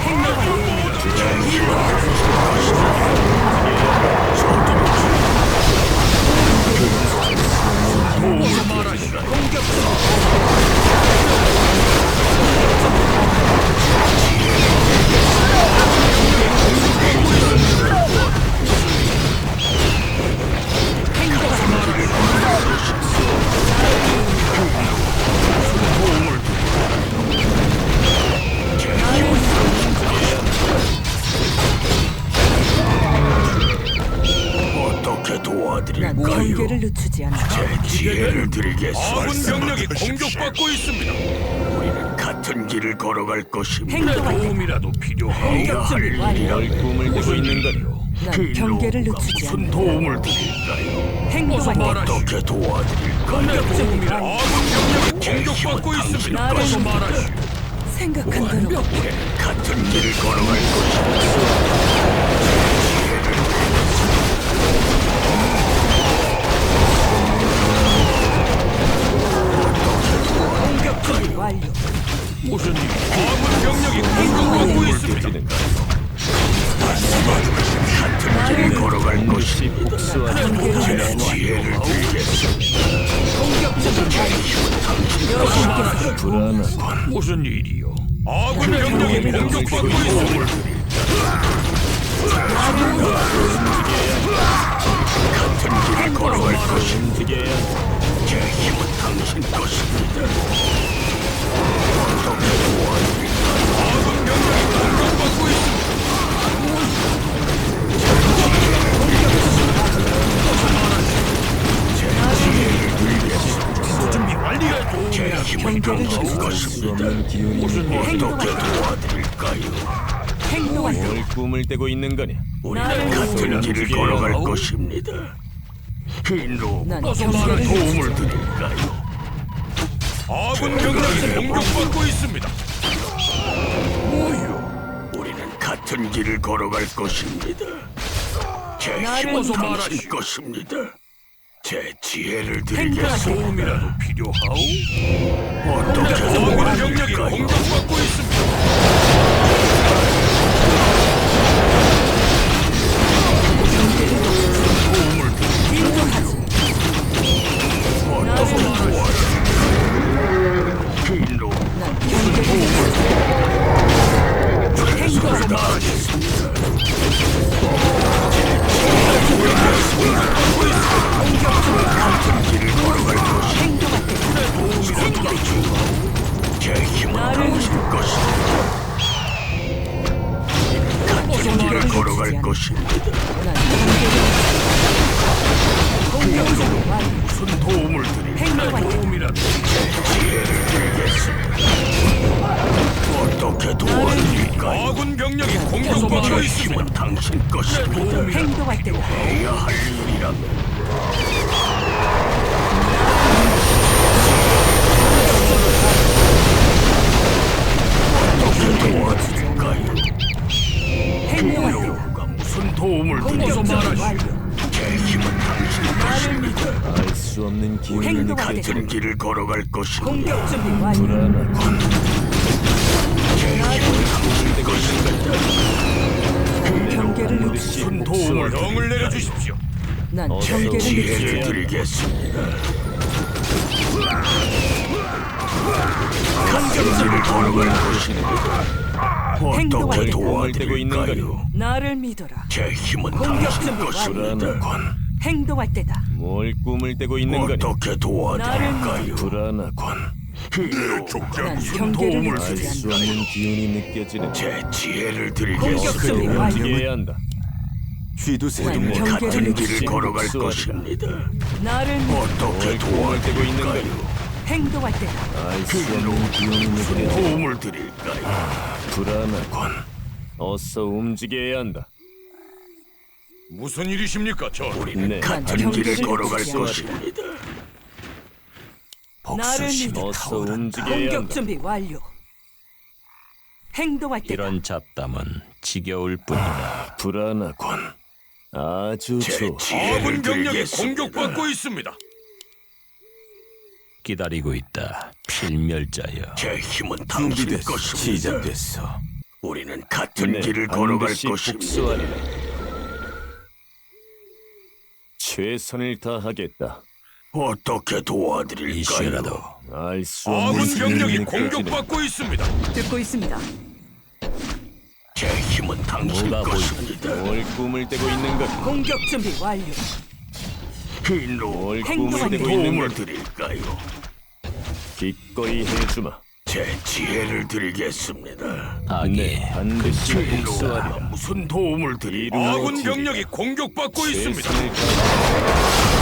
어떻게 난 도와드릴까요? 경계를 늦추지 않는다. 제 지혜를 아군 드리겠습니다. 병력이 공격받고 있습니다. 우리는 같은 길을 걸어갈 것입니다. 행동할 때다. 도움이라도 필요하오? 해야 할 준비 완료. 일이라 뭘 꿈을 떼고 있는 거니? 난 경계를 늦추지 무슨 않는다. 도움을 드릴까요? 행동할 때다. 어떻게 도와드릴까요? 도움이라. 아군 병력이 공격받고 있습니다. 나를 어서 말하시오. 생각한 대로 우리는 같은 길을 걸어갈 것입니다. 공격 준비 완료. 무슨 일? 아군 병력이 공격받고 있습니다. 느껴지는 같은 길을 걸어갈 반드시 것입니다. 복수하리라. 제 지혜를 드리겠습니다. 공격 준비 완료. 여신께서 불안하다. 무슨 일이요? 아군 병력이 공격받고 있습니다. 같은 길을 걸어갈 것입니다. 움직여야 한다. 제 힘은 당신 것입니다. 어떻게 도와드릴까요? 아군 병력이 공격받고 있습니다. 준비 완료. 제 힘은 당신 수 것입니다. 없는 기운이 느껴. 어떻게 도와드릴까요? 행동할 때 뭘 꿈을 떼고 있는 거니? 우리는 같은 길을 움직여야 걸어갈 하오. 것입니다. 힐로 난 어서 경계를 말하시오. 도움을 드릴까요? 아군 병력이 공격받고 있습니다. 우리는 같은 길을 걸어갈 것입니다. 제 나를 힘은 어서 당신 말하시오. 것입니다. 제 지혜를 행동할 드리겠습니다. 도움이라도 필요하오? 어떻게 아군 병력이 도와드릴까요? 공격받고 있습니다. 인도하지. 어떻게 도와드릴까요? 힐로 난 경계를 늦추지 않는다. 행동할 것입니다. 난 경계를 공격 준비 완료. 무슨 도움을 드릴까요? 행동 완료. 도움이라도 지혜를 드리겠습니다. 어떻게 도와드릴까요? 아군 병력이 공격받고 제 있습니다. 힘은 당신 것입니다. 행동할 때다. 해야 할 일이라면 어떻게 도와드릴까요? 행동할 때다. 누가 무슨 도움을 공격 드릴까요? 준비 완료. 제 힘은 당신 나를 믿어. 알 수 없는 기운이 행동할 때다. 같은 길을 걸어갈 것입니다. 공격 준비 완료. 불안하군. 경계를 반드시 늦추지. 복수하리. 명을 내려주십시오. 난 경계를 지혜를 늦추지. 드리겠습니다. 같은 길을 걸어갈 것입니다. 어떻게 행동할 공을 떼고 있는 도와드릴까요? 나를 믿어라. 제 힘은 공격 당신 준비 것입니다. 행동할 때다. 뭘 꿈을 떼고 있는 거니? 어떻게 도와드릴까요? 불안하군. 난 경계를 알 늦추지 수 않는다. 없는 기운이 느껴지는 제 지혜를 공격 드리겠습니다. 준비 완료. 움직여야 한다. 쥐두새 난 경계를 같은 길을 늦추지 걸어갈 복수하리라. 것입니다. 나를 믿어. 어떻게 꿈을 떼고 있는 도와드릴까요? 행동할 때다. 알 수 없는 기운이 느껴지는 도움을 드릴까요? 불안하군. 어서 움직여야 한다. 무슨 일이십니까, 전하? 우리는 네. 같은 난 길을 경계를 걸어갈 늦추지 것입니다. 나를 믿어. 어서 움직여야 공격 한다. 준비 완료. 행동할 때다. 이런 잡담은 지겨울 뿐이다. 불안하군. 아주 제 좋아. 지혜를 아군 병력이 드리겠습니다. 공격받고 있습니다. 기다리고 있다. 필멸자여. 제 힘은 당신 준비됐어. 것입니다. 시작됐어. 우리는 같은 네, 길을 걸어갈 반드시 것입니다. 복수하리라. 최선을 다하겠다. 어떻게 도와드릴까요? 이시라도 알 수 없는 아군 기운이 병력이 느껴지는 공격받고 있습니다. 듣고 있습니다. 제 힘은 당신 뭐가 것입니다. 뭘 꿈을 떼고 있는 거니? 공격 준비 완료. 흰로 뭘 행동할 꿈을 때 떼고 있는 도움을 거니? 드릴까요? 기꺼이 해주마. 제 지혜를 드리겠습니다. 아기 네, 반드시 흰로가 복수하리라. 무슨 도움을 드릴까요? 아군 병력이 공격받고 있습니다. 최선을 다하겠다.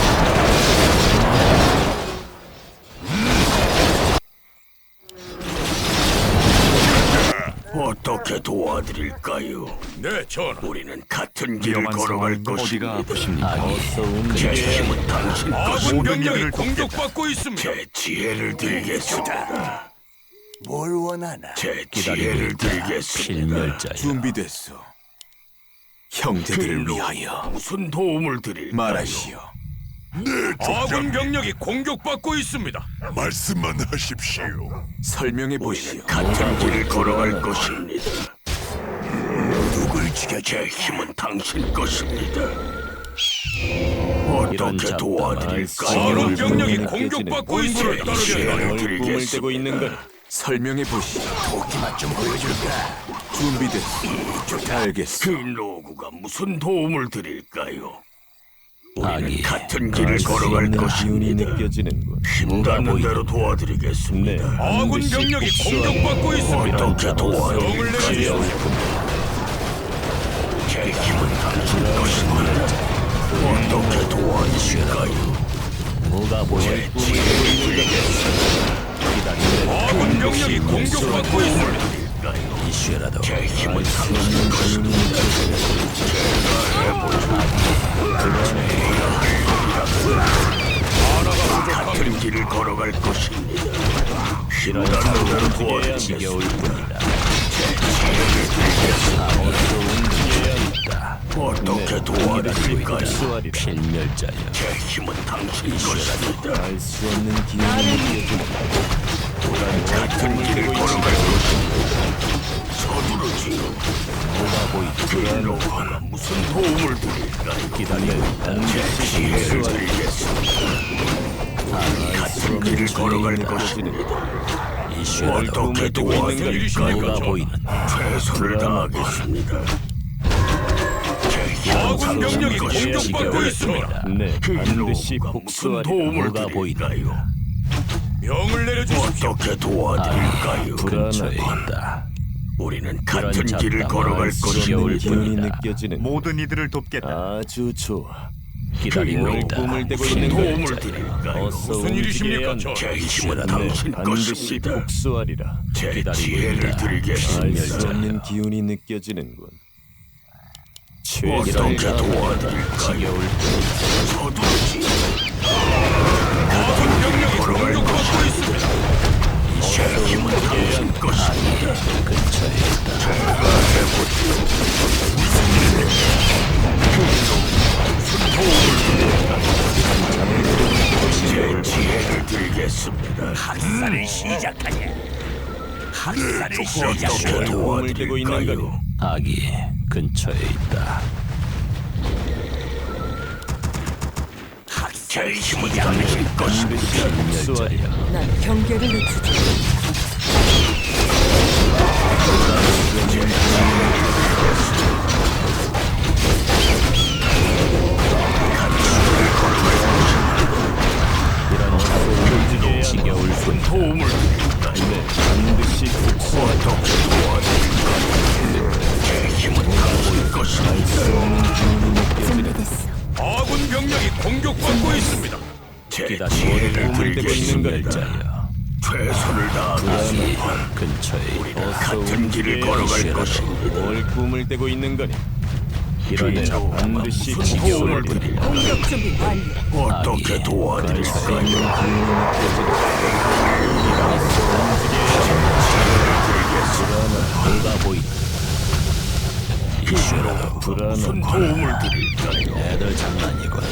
어떻게 도와드릴까요? 네, 전하. 우리는 같은 길을 위험한 걸어갈 상황은 어디가 것입니다. 아프십니까? 어서 제 움직여야 힘은 당신 아군 것입니다. 병력이 공격받고 있습니다. 제 지혜를 드리겠습니다. 뭘 원하나? 제 기다리고 지혜를 있다. 드리겠습니다. 필멸자여. 준비됐어. 형제들을 위하여 무슨 도움을 드릴까요? 말하시오. 아군 병력이 공격받고 있습니다. 말씀만 하십시오. 설명해 보시오. 같은 길을 걸어갈 것입니다. 누굴 죽여 제 힘은 당신 것입니다. 이런 어떻게 잡담 도와드릴까요? 아군 병력이 느껴지는 공격받고 있습니다. 뭘 꿈을 떼고 있는 거니? 설명해 보시오. 도끼만 좀 보여줄까? 준비됐어. 알겠어. 흰로구가 무슨 도움을 드릴까요? 우리는 아기, 같은 길을 수 걸어갈 없는 기운이 것입니다. 느껴지는군. 힘닿는 대로 네, 도와드리겠습니다. 아군 반드시 병력이 복수하리라. 공격받고 있습니다. 어떻게 명을 도와드릴까요? 내려주십시오. 제 힘은 당신 것입니다. 어떻게 도와드릴까요? 뭐가 보여? 제 지혜를 드리겠습니다. 아군 병력이 공격받고 있습니다. 이슈라도 제 힘은 당신 것입니다. 같은 길을 걸어갈 것입니다. 이런 힘닿는 대로 잡담은 도와드리겠습니다. 지겨울 뿐이다. 어떻게 도와드릴까요? 복수하리라. 필멸자여. 제 힘은 당신 것입니다. 알 수 없는 기운이 느껴지는 같은 길을 걸어갈 것입니다. 서두르지요. 흰로가 무슨 도움을 드릴까요? 제 지혜를 드리겠습니다. 같은 길을 걸어갈 것입니다. 이슈라도 어떻게 도와드릴까요? 뭐가 보이는 최선을 다하겠습니다. 제 힘은 아군 병력이 당신 공격받고 것입니다. 있습니다. 네, 반드시 흰로가 무슨 복수하리라. 도움을 뭐가 드릴까요? 명을 내려주십시오. 어떻게 도와드릴까요? 근처에 있다. 우리는 같은 길을 걸어갈 지겨울 것입니다. 기운이 느껴지는 모든 이들을 돕겠다. 아주 좋아. 기다리고 뭘 있다. 꿈을 대고 있는 도움을 거야. 드릴까요? 어서 무슨 움직여야 일이십니까, 한다. 제 힘은 네, 당신 반드시 것입니다. 복수하리라. 제 기다리고 지혜를 있다. 드리겠습니다. 알 수 없는 기운이 느껴지는군. 어떻게 최선을 도와드릴까요? 지겨울 서두르지. 아군 병력이 공격받고 있습니다. 제 힘은 당신 것입니다. 근처에 제 지혜를 드리겠습니다. 학살을 시작하냐? 학살을 시작하냐? 꿈을 대고 있는 거니. 도와드릴까요? 아기 근처에 있다. 제 힘은 당신 것입니다. 반드시 복수하리라. 난 경계를 늦추지 않는다. 지겨울 뿐. 도움을 드릴까요? 반드시 복수하리라. 어떻게 도와드릴까요? 제 힘은 당신 것입니다. 준비됐어. 아군 병력이 공격받고 있습니다. 제 기다리고 지혜를 꿈을 대고 있는 거니. 드리겠습니다. 최선을 다하겠습니다. 근처에 있다. 같은 길을 걸어갈 것입니다. 뭘 꿈을 대고 있는 거니? 이런 그래도 반드시 무슨 도움을 복수하리라. 드릴까요? 공격 준비 완료. 어떻게 도와드릴까요? 뭔가 보인다. 이슈라도 무슨 도움을 드릴까요? 애들 장난이군.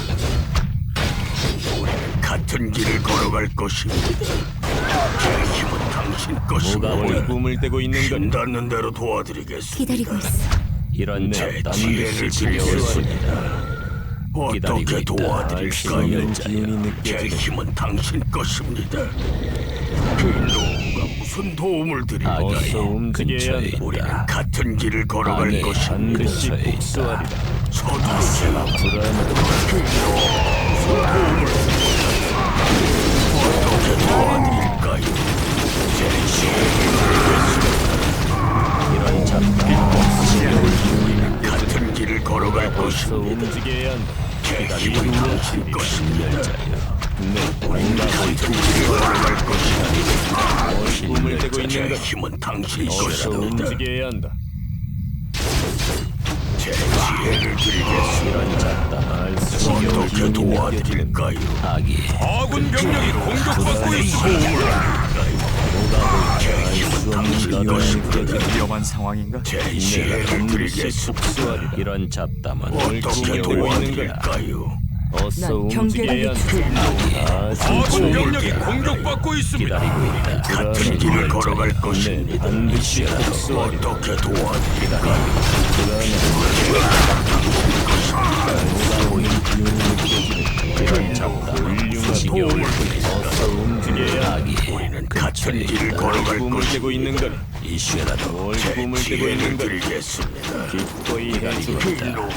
같은 길을 걸어갈 것입니다. 제 힘은 당신 뭐가 것입니다. 뭘 꿈을 대고 있는 거니? 닿는 대로 도와드리겠습니다. 기다리고 있어. 이런 제 잡담 지혜를 지겨울 뿐이다. 드리겠습니다. 기다리고 어떻게 있다. 도와드릴까요? 없는 기운이 제 느껴지는 힘은 당신 것입니다. 누가 무슨 도움을 드릴까요? 어서 움직여야 근처에 한다. 우리는 있다. 같은 길을 걸어갈 아니, 것입니다. 반드시 근처에 있다. 복수하리라. 서두르세요. 어떻게 도와드릴까요? 제 이런 잡담 같은 길을 걸어갈 어서 것입니다. 움직여야 한다. 제 힘은 당신 것입니다. 같은 길을 걸어갈 것입니다. 뭘 꿈을 대고 있는 제 거니? 힘은 당신 어서 것입니다. 움직여야 한다. 제 지혜를 드리겠습니다. 이런 잡담 알수 없는 어떻게 기운이 느껴지는 도와드릴까요? 아기 아군 병력이 공격받고 있습니다. 제 힘은 당신 것입니다. 위험한 상황인가? 제 지혜를 반드시 드리겠습니다. 복수하리라. 이런 잡담은 어떻게 꿈을 대고 있는 거야. 도와드릴까요? 어서 난 경계를 움직여야 늦추지 한다. 않는다. 아주 아군 병력이 공격받고 있습니다. 기다리고 있다. 같은 길을 걸어갈 것입니다. 반드시 복수하리라. 어떻게 도와드릴까요? 이런 잡담은 지겨울 뿐이다. 어서 움직여야 아기 우리는 근처에 같은 길을 있다. 걸어갈 꿈을 대고 것입니다. 있는 거니? 이슈라도 뭘 제 꿈을 대고 지혜를 있는 거니? 드리겠습니다. 기꺼이 해주라.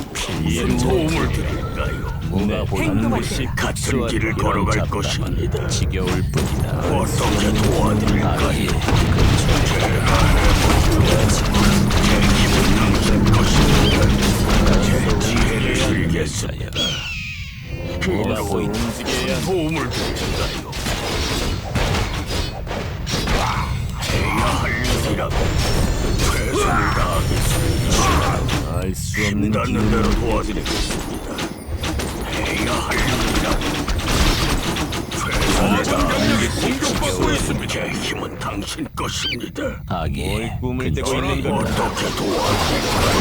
무슨 도움을 드릴까요? 뭐가 보이는 반드시 같은 길을 이런 걸어갈 잡담은 것입니다. 지겨울 뿐이다. 어떻게 도와드릴까요? 아기 근처에 제 지혜를 드리겠습니다. 뭐가 보인다. 움직여야 한다. 도움을 드릴까요? 해야 할 일이라고 최선을 다하겠습니다. 알 수 없는 닿는 기운이 대로 도와드리겠습니다. 해야 할 일이라고 최선을 아군 병력이 다하겠습니다. 공격받고 있습니다. 제 힘은 당신 것입니다. 아기 뭘 꿈을 대고 있는 거니? 어떻게 도와드릴까요?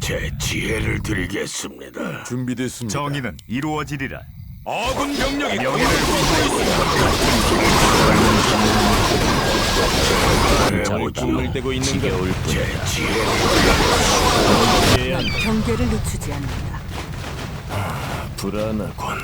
제 지혜를 드리겠습니다. 준비됐습니다. 정의는 이루어지리라. 아군 병력이 명예를 받고 있습니다. 꿈을 대고 있는 거니? 지겨울 제 뿐이다. 지혜를 움직여야 난 한다. 경계를 늦추지 않는다. 불안하군.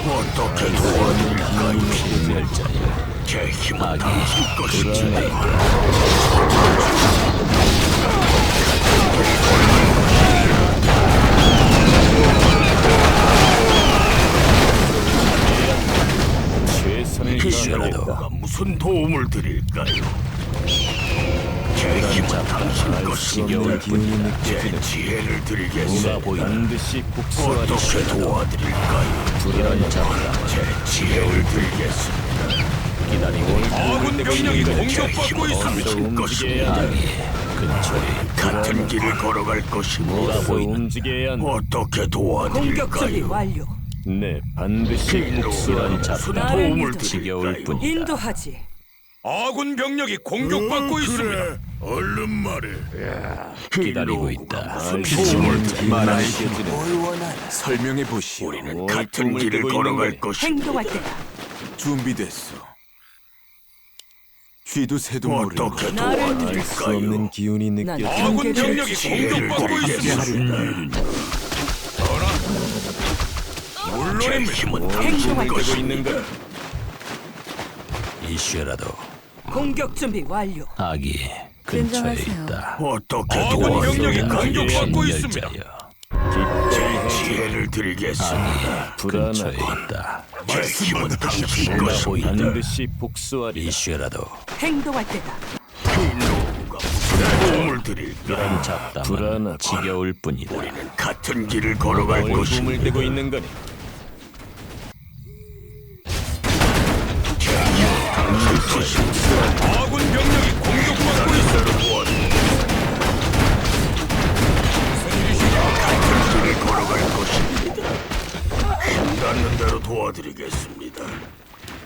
어떻게 도와드릴까요? 필멸자여 제 힘은 당신 것입니다. 무슨 도움을 드릴까요? 제 힘은 당신 것이며 제 지혜를 드리겠습니다. 반드시 복수하리. 어떻게 도와드릴까요? 제 지혜를 드리겠습니다. 아군 병력이 공격받고 있습니다. 당신 것입니다. 같은 길을 걸어갈 것입니다. 움직여야 한다. 어떻게 공격 준비 도와드릴까요? 완료. 네, 반드시 복수하리. 무슨 나를 도움을 믿어. 드릴까요? 인도하지. 아군 병력이 공격받고 있습니다. 얼른 말해. 기다리고 있다. 도움을 말하니 뭘 원하나? 설명해 보시오. 우리는 같은 길을 걸어갈 것입니다. 행동할 때다. 준비됐소. 쥐도 새도 모르는 어떻게 나를 수 도와드릴까요? 없는 기운이 난 느껴져. 아군 경계를 병력이 공격받고 있습니다. 제 힘은 행동할 당신 때 것입니다. 이슈라도 공격 준비 완료. 악이 근처에 진정하세요. 있다. 어떻게 아군 병력이 도와드릴까요? 공격받고 있습니다. 제 지혜를 드리겠습니다. 근처에 있다. 제 힘은 당신 것입니다. 반드시 복수하리. 이슈라도 행동할 때다. 누가 무슨 도움을 드릴까요? 이런 잡담은 불안하다. 지겨울 뿐이다. 우리는 같은 길을 걸어갈 뭘 꿈을 것입니다. 대고 있는 거니? 아군 병력이 공격받고 있습니다. 길을 걸어갈 것입니다. 힘닿는 대로 도와드리겠습니다.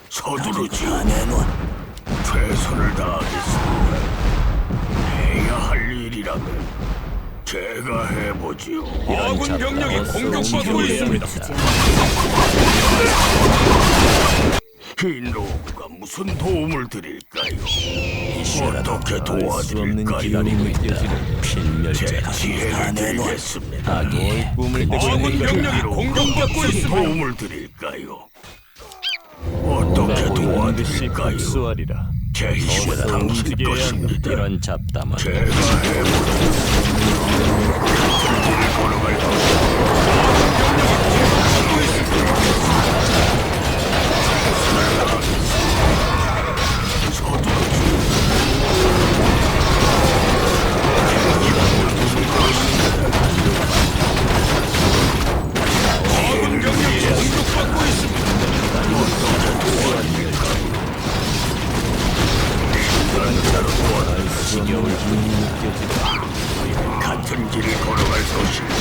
서두르지 않아놓. 최선을 다하겠습니다. 해야 할 일이라면 제가 해보지요. 아군 병력이 공격받고 있습니다. 주지 흰로우가 무슨 도움을 드릴까요? 이슈라도 어떻게 알 수 없는 도와드릴까요? 기다리고 있다. 제 필멸자다. 지혜를 드리겠습니다. 악이 꿈을 대고 아군 있는 거니? 병력이 공격받고 무슨 있습니다. 도움을 드릴까요? 어떻게 반드시 도와드릴까요? 복수하리라. 제 힘은 어서 당신 움직여야 한다. 것입니다. 이런 잡담은 제가 해보지요. 같은 길을 걸어갈 것입니다. 아군 병력이 공격받고 있습니다. 지겨울 뿐이 느껴지다. 같은 길을 걸어갈 것입니다.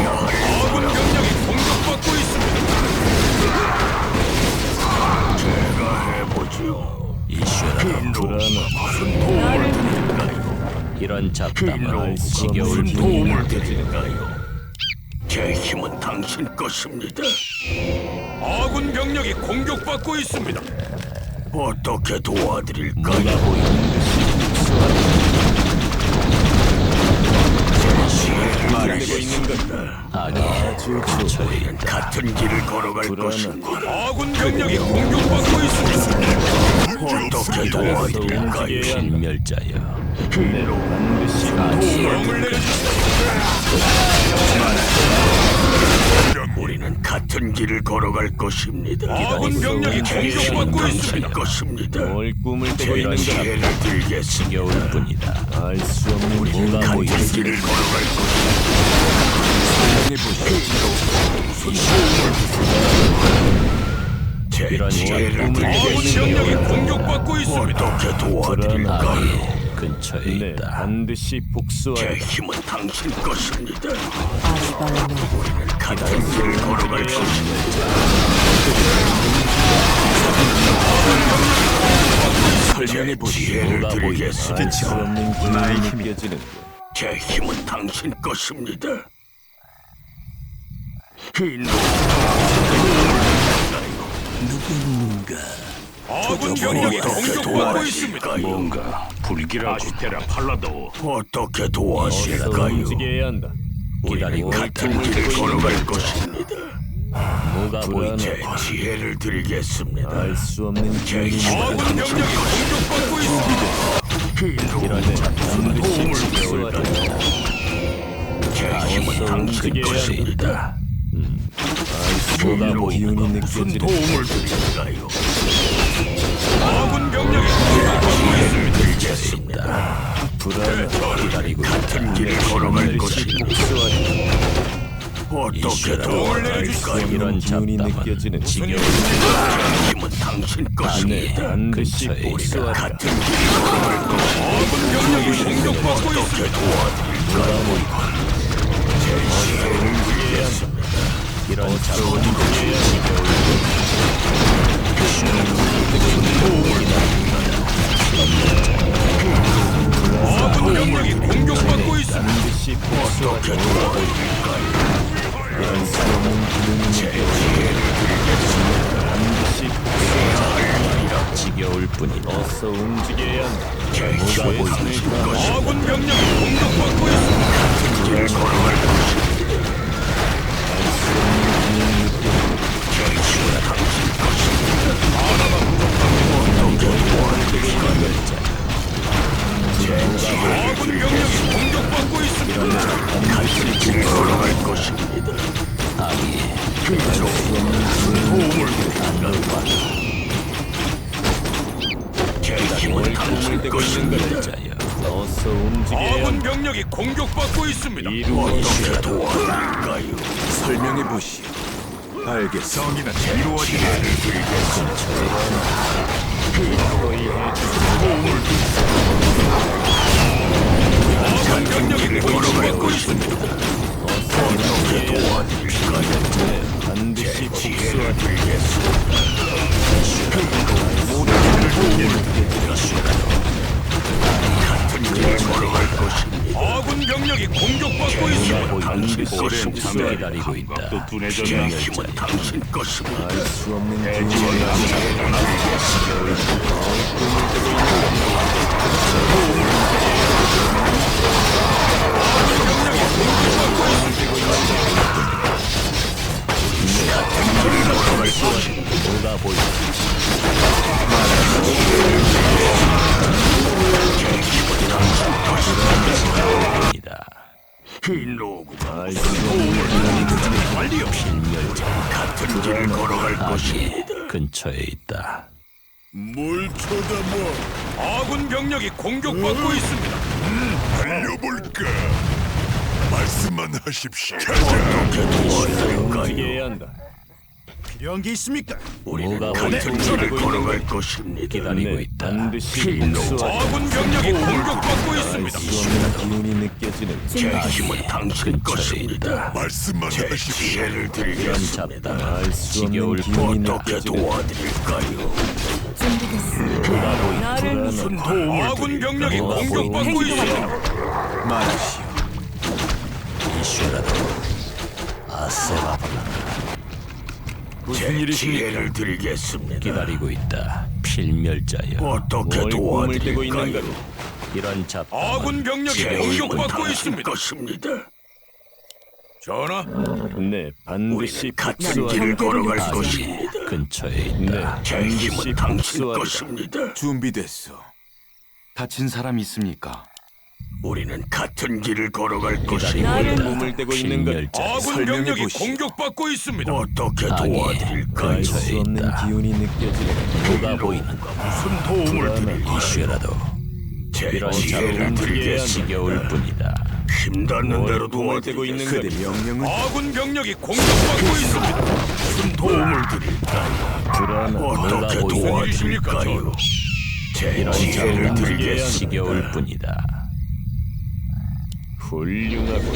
아군 병력이 공격받고 있습니다. 제가 해보지요. 이슈라도 무슨 도움을 드릴까요? 이런 잡담은 흰로우가 지겨울 무슨 뿐이다. 도움을 드릴까요? 제 힘은 당신 것입니다. 아군 병력이 공격받고 있습니다. 어떻게 도와드릴까요? 뭐가 보이는 말하고 있는 거니? 악이 근처에 있다. 같은 길을 걸어갈 것입니다. 아군 병력이 공격받고 있습니다. 어떻게 도와드릴까요? 필멸자여. 반드시 도움을 내려주세요. 우리는 같은 길을 걸어갈 것입니다. 아군 병력이 제 힘은 공격받고 당신 있습니다. 것입니다. 뭘 꿈을 대고 제 있는 거니? 지혜를 드리겠습니다. 지겨울 뿐이다. 알 수 없는 뭐가 같은 보이는 길을 걸어갈 것입니다. 제 이런 지혜를 꿈을 아군 드리겠습니다. 병력이 공격받고 있습니다. 어떻게 도와드릴까요? 악이 근처에 네, 있다. 반드시 제 복수하리라. 힘은 당신 것입니다. 아스발로. 같은 길을 걸어갈 것입니다. 설명해 보시오. 지혜를 뭐가 드리겠습니다. 알 수 없는 기운이 느껴지는 것. 제 힘은 당신 것입니다. 아군 병력이 공격받고 있습니다. 뭔가 불길하고 아시테라 팔라도 어떻게 어서 도와드릴까요? 움직여야 한다. 기다리고 같은 길을 걸어갈 것입니다. 뭐가 보이는 제 지혜를 드리겠습니다. 알 수 없는 제 기운이 힘은 아군 병력이 공격받고 있습니다. 이러네. 반드시 복수하리라. 제 힘은 당신 것입니다. 뭐가 기운이 무슨 느껴지는 도움을 드릴까요? 아군 병력이 불안한 기다리고 같은 길을 걸어갈 것입니다. 어떻게 이런 도와드릴까요? 기운이 느껴지는 지겨운 힘은 당신 것입니다. 반드시 근처에 복수하리라. 같은 길을 걸어갈 것입니다. 아군 병력이 공격받고 있습니다. 이런 자본 아군 병력이 공격받고 있습니다. 반드시 복수하리라. 이런 싸움은 기운이 느껴지는 반드시 복수하리라. 지겨울 뿐이다. 어서 움직여야 한다. 뭐가 보이는 아군 병력이 공격받고 있습니다. 길을 걸어갈 것입니다. 아군 병력이 공격받고 있습니다. 길을 걸어갈 것입니다. 도움을 드립니다. 제 힘은 당신 것입니다. 어서 움직여야 아군 한다. 병력이 공격받고 있습니다. 어떻게 도와드릴까요? 설명해 보시오. 알겠어. 정의는 이루어지게 아군 병력이 공격받고 있습니다. 어떻게 도와드릴까요? 반드시 복수하리라. 같은 길을 걸어갈 것입니다. 아군 병력이 공격받고 있습니다. 반드시 오랜 잠에 복수하리라. 기다리고 있다. 제 힘은 당신 것입니다. 알 수 없는 기운이 뭐가 보이지? 이 노구가 알 수 없는 완료. 같은 길을 걸어갈 것입니다. 근처에 있다. 뭘 쳐다봐? 아군 병력이 공격받고 있습니다. 달려볼까? 말씀만 하십시오. 어떻게 도와드릴까요? 움직여야 한다. 필요한 게 있습니까? 우리는 뭐가 같은 보이지? 길을 걸어갈 것입니다. 기다리고 있다. 반드시 복수하리라. 아군 병력이 공격받고 있습니다. 알 수 없는 기운이 느껴지는 제 힘은 당신 것입니다. 말씀만 제 지혜를 이런 드리겠습니다. 잡다. 알 수 지겨울 없는 기운이 어떻게 느껴지는 도와드릴까요? 준비됐어. 나를 무슨 도움을 아군 병력이 드릴까요? 공격받고 있습니다. 말하시오. 제 지혜를 드리겠습니다. 기다리고 있다. 필멸자여. 어떻게 뭘 꿈을 떼고 있는 도와드릴까요? 거니? 이런 잡다. 아군 병력이 제 힘은 공격받고 당신 있습니다. 것입니다. 전하, 네, 반드시 우리는 같은 복수하리라. 길을 걸어갈 아기 것입니다. 근처에 네, 있다. 제 반드시 힘은 당신 복수하리라. 것입니다. 준비됐어. 다친 사람 있습니까? 우리는 같은 길을 걸어갈 것입니다. 뭘 꿈을 떼고 있는 거니? 필멸자여. 아군 설명해 병력이 보시오. 공격받고 있습니다. 어떻게 아기. 도와드릴까요? 알 수 없는 있다. 기운이 느껴지는 뭐가 보이는 거. 무슨 도움을 드릴까요? 이슈라도 제 이런 지혜를 잡다. 드리겠습니다. 지겨울 뿐이다. 힘닿는 뭘 대로 꿈을 떼고 있는 도와드리겠습니다. 그대 거니? 명령은 아군 병력이 공격받고 있습니다. 무슨 도움을 드릴까요? 불안한 어떻게 무슨 일이십니까, 도와드릴까요? 제 이런 지혜를 잡다. 드리겠습니다. 지겨울 뿐이다. 훌륭하고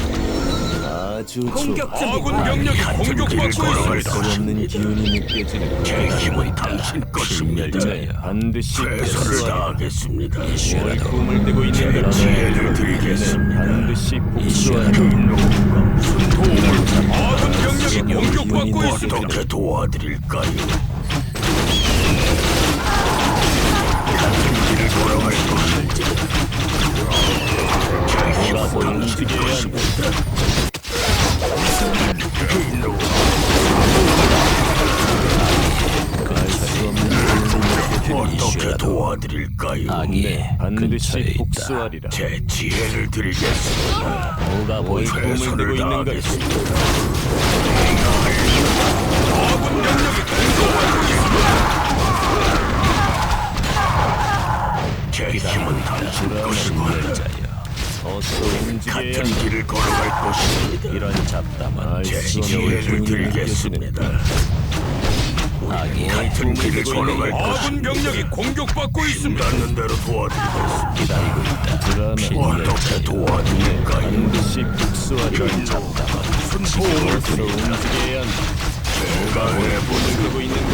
아주 공격 좋아. 준비 아군 완료. 병력이 같은 길을 공격받고 걸어갈 있습니다. 수 없는 것입니다. 기운이 느껴지는 제 힘은 당신 것입니다. 필멸자여. 반드시 최선을 복수하리라. 다하겠습니다. 뭘 꿈을 떼고 있는 제 거니? 지혜를 드리겠습니다. 반드시 복수하리라. 무슨 도움을 아군 병력이 공격받고 있습니다. 어떻게 도와드릴까요? 길을 걸어갈 것입니다. 제 힘은 당신 것입니다. 어떻게 도와드릴까요? 아기 반드시 근처에 있다. 복수하리라. 제 지혜를 드리겠습니다. 뭐가 뭘 보이는 꿈을 떼고 최선을 있는 거니? 다하겠습니다. 아군 병력이 공격받고 있습니다. 잡다만 제 지혜를 드리겠습니다. 악이 같은 길을 걸어갈 아군 것입니다. 병력이 공격받고 있습니다. 닿는 대로 도와드리겠습니다. 기다리고 있다. 어떻게 도와드릴까요? 반드시 복수하리라. 무슨 도움을 드릴까요? 움직여야 한다. 제가 해보는 들고 있는 것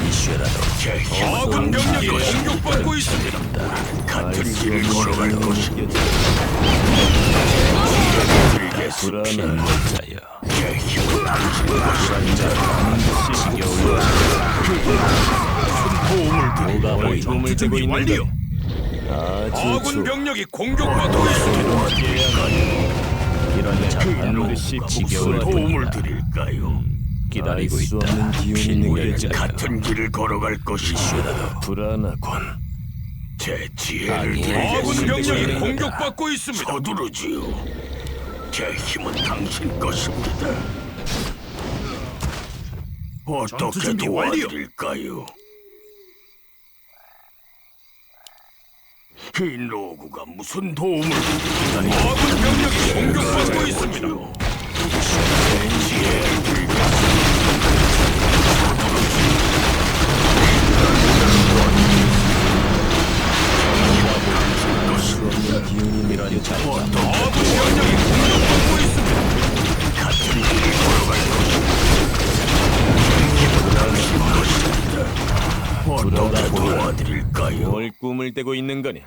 이슈라도 제 힘은 아군 병력이 당신의 공격받고 있습니다. 같은 길을 걸어갈 것입니다. 드리겠습니다. 필멸자여. 제 힘은 당신의 것입니다. 지겨울 도움을 드리겠습니다. 뭐가 보이 도움을 되고 있는 완료. 것. 아주 아군 좋아. 병력이 공격받고 있습니다. 이런 잡다만 반드시 지겨울 도움을 뿐이다. 드릴까요? 기다리고 알수 있다. 없는 기운이 느껴지네. 같은 길을 걸어갈 것입니다. 불안하군. 제 지혜를 아니, 아군 드리겠습니다. 병력이 공격받고 있습니다. 서두르지요. 제 힘은 당신 것입니다. 어떻게 준비 완료. 도와드릴까요? 이 노구가 무슨 도움을 드릴까요? 아군 병력이 공격받고 있습니다. 지혜를 드리겠습니다. 기운이 느껴져. 아군 병력이 공격받고 있습니다. 같은 길을 걸어갈 것입니다. 어떻게 도와드릴까요? 뭘 꿈을 대고 있는 거니?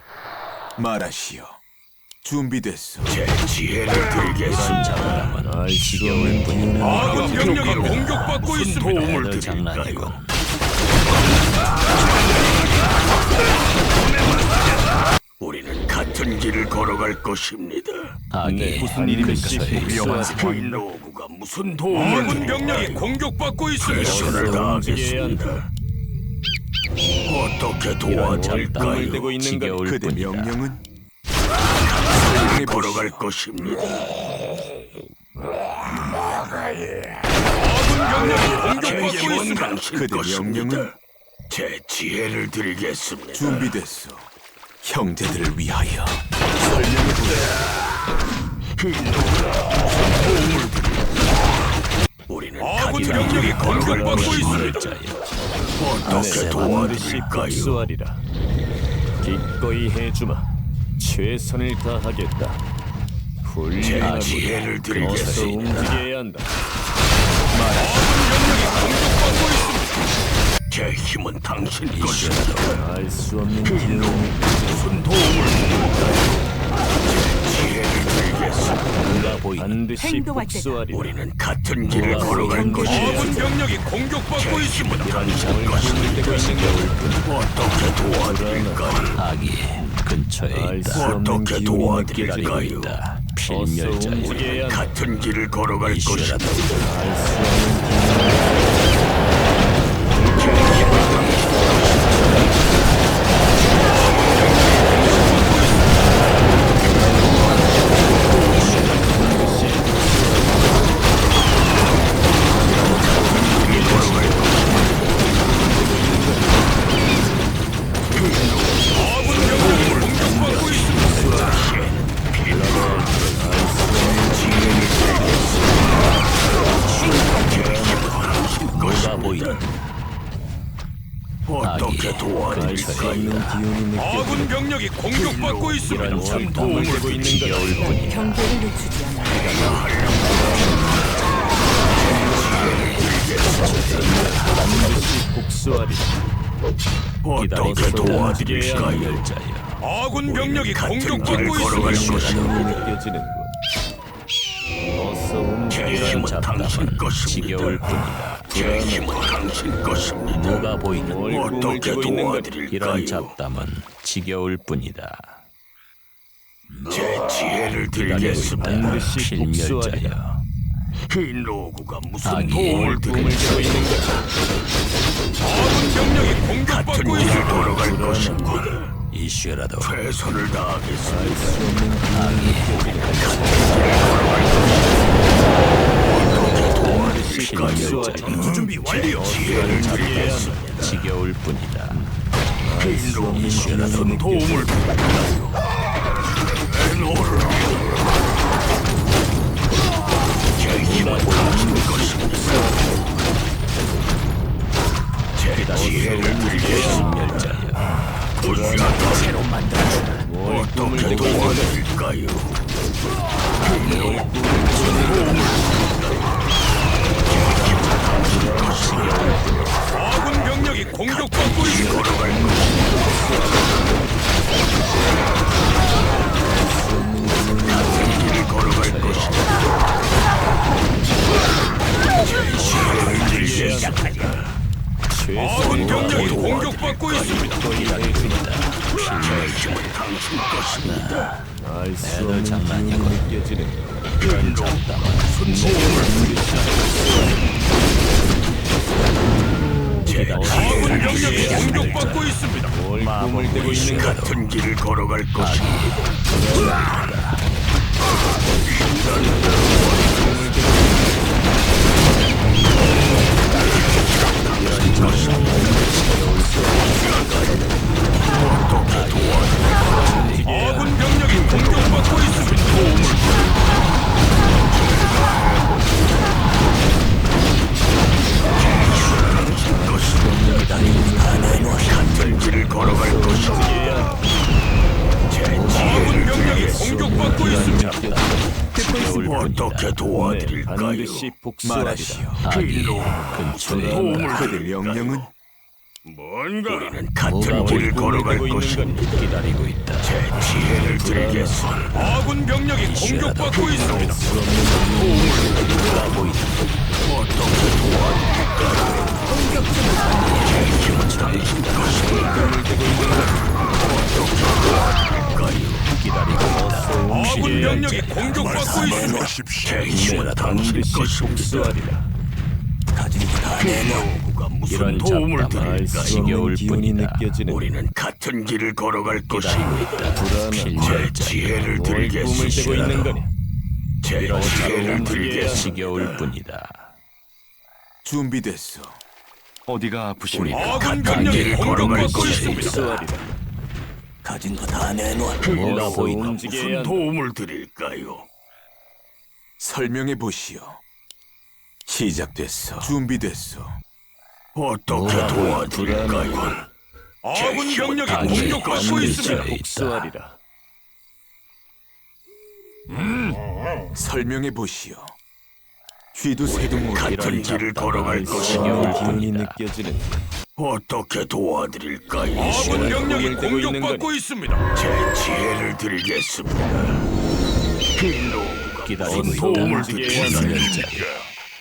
말하시오. 준비됐소. 제 지혜를 드리겠습니다. 잡다만 알 수가 없는 분이네. 아군 병력이 공격받고 무슨 있습니다. 도움을 너 드릴까요? 장난이고 우리는 같은 길을 걸어갈 것입니다. 악이 무슨 일이면 근처에 있어. 이 노구가 무슨 도움을 아군 병력이 드릴까요? 공격받고 있습니다. 최선을 다하겠습니다. 어떻게 뭘 도와드릴까요? 꿈을 대고 있는 거니? 지겨울 그대 뿐이다. 명령은 길을 걸어갈 것입니다. 아군 병력이 제 공격받고 힘은 있습니다. 당신 그대 것입니다. 명령은? 제 지혜를 드리겠습니다. 준비됐소. 형제들을 위하여. 우리는 아군 같은 병력이 길을 걸어갈 공격받고 것입니다. 있습니다. 어떻게 반드시 도와드릴까요? 복수하리라. 기꺼이 해주마. 최선을 다하겠다. 제 훌륭하군. 지혜를 어서 드리겠습니다. 움직여야 한다. 제 힘은 당신 것입니다. 알 수 없는 기운이 무슨 도움을 드릴까요? 지혜를 드리겠습니다. 누가 보이는 반드시 행동할 때다. 복수하리라. 우리는 같은 길을 걸어갈 아군 것입니다. 병력이 공격받고 있습니다. 뭘 꿈을 대고 있는 거니? 어떻게 도와드릴까요? 악이 근처에 알 수 있다. 없는 어떻게 기운이 기다리고 도와드릴까요? 있다. 어서 필멸자여. 움직여야 한다. 같은 길을 걸어갈 것입니다. 이슈라도 알 수 없는 누가 보이는 어떻게 알수 도와드릴까요? 없는 기운이 느껴져. 아군 병력이 공격받고 있습니다. 이런 뭘 잡담을 꿈을 대고 있는 지겨울 거니? 뿐이다. 경계를 늦추지 않아. 반드시 복수하리라. 어떻게 도와드릴까요? 필멸자여. 아군 병력이 같은 길을 공격받고 걸어갈 있습니다. 것입니다. 느껴지는군. 어서 제 움직여야 힘은 한다. 당신 지겨울 것입니다. 뿐이다. 제 힘은 당신 것입니다. 누가 보이는 뭘 꿈을 어떻게 대고 있는 거니? 도와드릴까요? 이런 잡담은 지겨울 뿐이다. 제 지혜를 드리겠습니다. 반드시 복수하리라. 필멸자여. 이 노구가 무슨 악이 도움을 꿈을 대고 드릴까요? 있는 거니? 아군 병력이 같은 공격받고 길을 있습니다. 걸어갈 것입니다. 이슈라도 최선을 다하겠습니다. 필멸자여. 준비 완료. 지혜를 드리겠습니다. 지겨울 뿐이다. 이 노구가 무슨 도움을 드릴까요? 내놓으라. 제 힘은 힘을 당신 것입니다. 제 지혜를 드리겠습니다. 불쌍한 새로 만들어주라. 어떻게 도와드릴까요? 아군 병력이 공격받고 있습니다. 길을 걸어갈 것입니다. 제 지혜를 드리겠습니다. 아군 병력이 공격받고 있습니다. 힘은 당신 것입니다. 알 수 없는 기운이 느껴지는 이런 잡담은 제 아군 지혜를 병력이 드리겠습니다. 공격받고 있습니다. 뭘 꿈을 대고 있는 가 같은 길을 걸어갈 것입니다. 아군 병력이 공격받고 있습니다. 같은 길을 걸어갈 것입니다. 제 아군 지혜를 병력이 공격받고 있습니다. 어떻게 도와드릴까요? 반드시 복수하리라. 말하시오. 길로 근처에 도움을 그대 명령은 뭔가 우리는 같은 길을 걸어갈 것입니다. 기다리고 있다. 제 지혜를 드리겠습니다. 아군 병력이 공격받고 있습니다. 어떻게 도와드릴까요? 제 힘은 당신 것입니다. 아군 병력이 공격받고 있습니다. 제 힘은 당신 반드시 것입니다. 복수하리라. 가진 거다 내놓고가 무슨 이런 도움을 잡담은 알 수 드릴까요? 지겨울 없는 기운이 뿐이다. 느껴지는 우리는 같은 길을 걸어갈 것입니다. 불안한 제 필멸자 지혜를 뭘 꿈을 대고 있는 드리겠습니다. 거냐? 제 지혜를 드리겠습니다. 지겨울 뿐이다. 준비됐소. 어디가 아프십니까? 아군 같은 병력이 길을 걸어갈 공격받고 것입니다. 있습니다. 복수하리라. 가진 거 다 내놔. 뭐가 보이나? 무슨 도움을 드릴까요? 설명해 보시오. 시작됐소. 준비됐소. 어떻게 도와드릴까요? 아군 병력이 당신의 공격받고 관계자에 있습니다. 있다. 복수하리라. 설명해 보시오. 쥐도 새도 모르 같은 길을 걸어갈 알 수 것입니다. 없는 기운이 느껴지는 어떻게 도와드릴까요? 아군 병력이 꿈을 대고 있는 공격받고 있습니다. 제 지혜를 드리겠습니다. 길로 기다리고 있다. 도움을 필멸자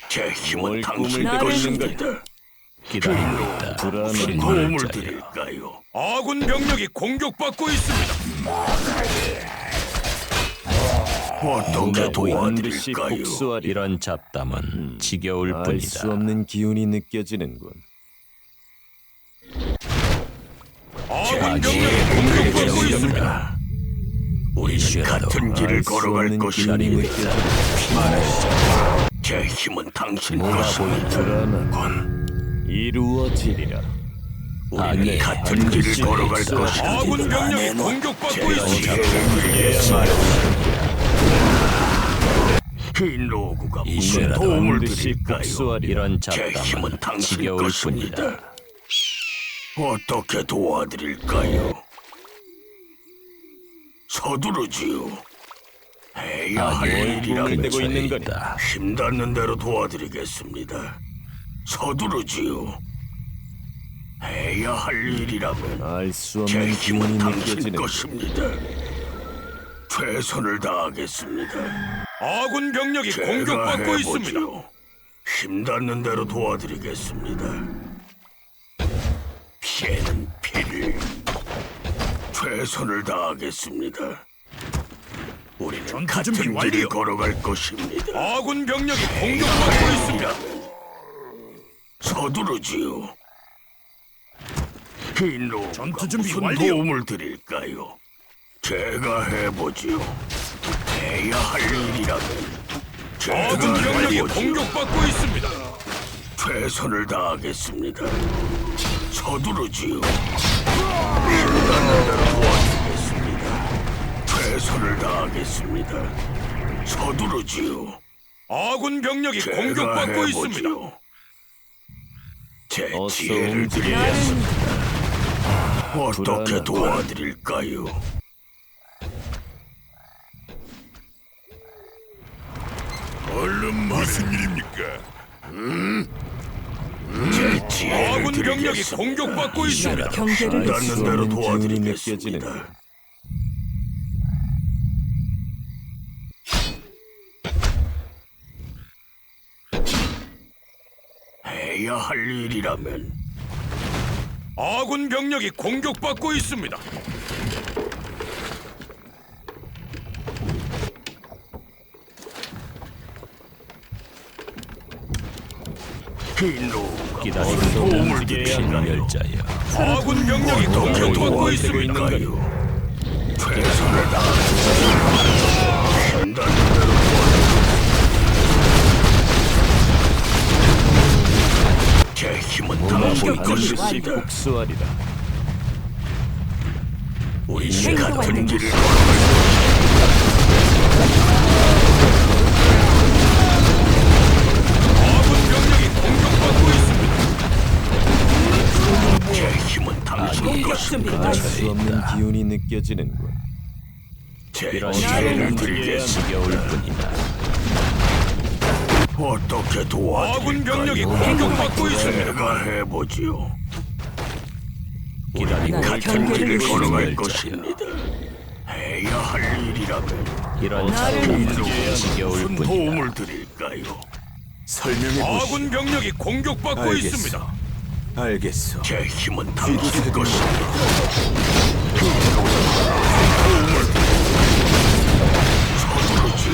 제 힘은 뭘 꿈을 당신 대고 있는 것입니다. 기다리고 있다. 불안한 도움을 필멸자여. 드릴까요? 아군 병력이 공격받고 있습니다. 어떻게 반드시 도와드릴까요? 복수하리라. 이런 잡담은 지겨울 알 수 뿐이다. 없는 기운이 느껴지는군. 아군 병력이 공격받고 있습니다. 우리는 이슈라도 같은 길을 알 수 걸어갈 없는 것입니다. 기운이 느껴지는 제 힘은 당신 뭐가 것입니다. 불안한 이루어지리라. 우리는 같은 길을 걸어갈 것입니다. 아군 병력이 공격받고 있습니다. 이 노구가 무슨 이슈라도 도움을 반드시 드릴까요? 복수하리라. 이런 제 힘은 잡담은 당신 지겨울 것입니다. 뿐이다. 어떻게 도와드릴까요? 서두르지요. 해야 할 아니, 일이라 꿈을 대고 있는 근처에 거니? 있다. 힘닿는 대로 도와드리겠습니다. 서두르지요. 해야 할 일이라면 알 수 제 없는 힘은 기운이 당신 느껴지는 것입니다. 최선을 다하겠습니다. 아군 병력이 제가 공격받고 있습니다. 해보지요. 힘닿는 대로 도와드리겠습니다. 피해는 피를 최선을 다하겠습니다. 우리는 준비 같은 길을 완료. 걸어갈 것입니다. 아군 병력이 공격받고 있습니다. 서두르지요. 흰노 전투 준비 무슨 완료. 도움을 드릴까요? 제가 해보지요. 해야 할 일이라면 아군 제가 병력이 해보지요. 공격받고 있습니다. 최선을 다하겠습니다. 서두르지요. 힘닿는 대로 도와주겠습니다. 최선을 다하겠습니다. 서두르지요. 아군 병력이 공격받고 있습니다. 제 어서 지혜를 움직여야 드리겠습니다. 어떻게 불안하다. 도와드릴까요? 얼른 무슨 일입니까? 제 지혜를 아군 병력이 드리겠습니다. 공격받고 있습니다. 경계를 알 닿는 수 대로 없는 기운이 도와드리겠습니다. 느껴지는군. 해야 할 일이라면 아군 병력이 공격받고 있습니다. 흰로우가 기다리고 무슨 도움을 움직여야 하는 드릴까요? 열자여. 아군 병력이 어떻게 공격받고 있습니다. 도와드릴까요? 최선을 다하겠습니다. 한다는 대로 도와드립니다. 제 힘은 당신 반드시 것입니다. 복수하리라. 우리 행동할 같은 때다. 길을 걸어갈 아군 병력이 공격받고 있습니다. 제 힘은 당신 공격 것입니다. 준비 알 완료. 수 없는 기운이 느껴지는군. 제 이런 지혜를 시간은 드리겠습니다. 지겨울 뿐이다. 어떻게 아군 도와드릴까요? 병력이 공격받고 있습니다. 제가 해보지요. 기다리고 나 같은 경계를 길을 걸어갈 열자여. 것입니다. 해야 할 일이라면 이런 나를 시간은 지겨울 무슨 뿐이다. 도움을 드릴까요? 설명해 보시오. 아군 병력이 공격받고 알겠어. 있습니다. 알겠어. 제 힘은 당신 뒤도 것입니다. 서두르지.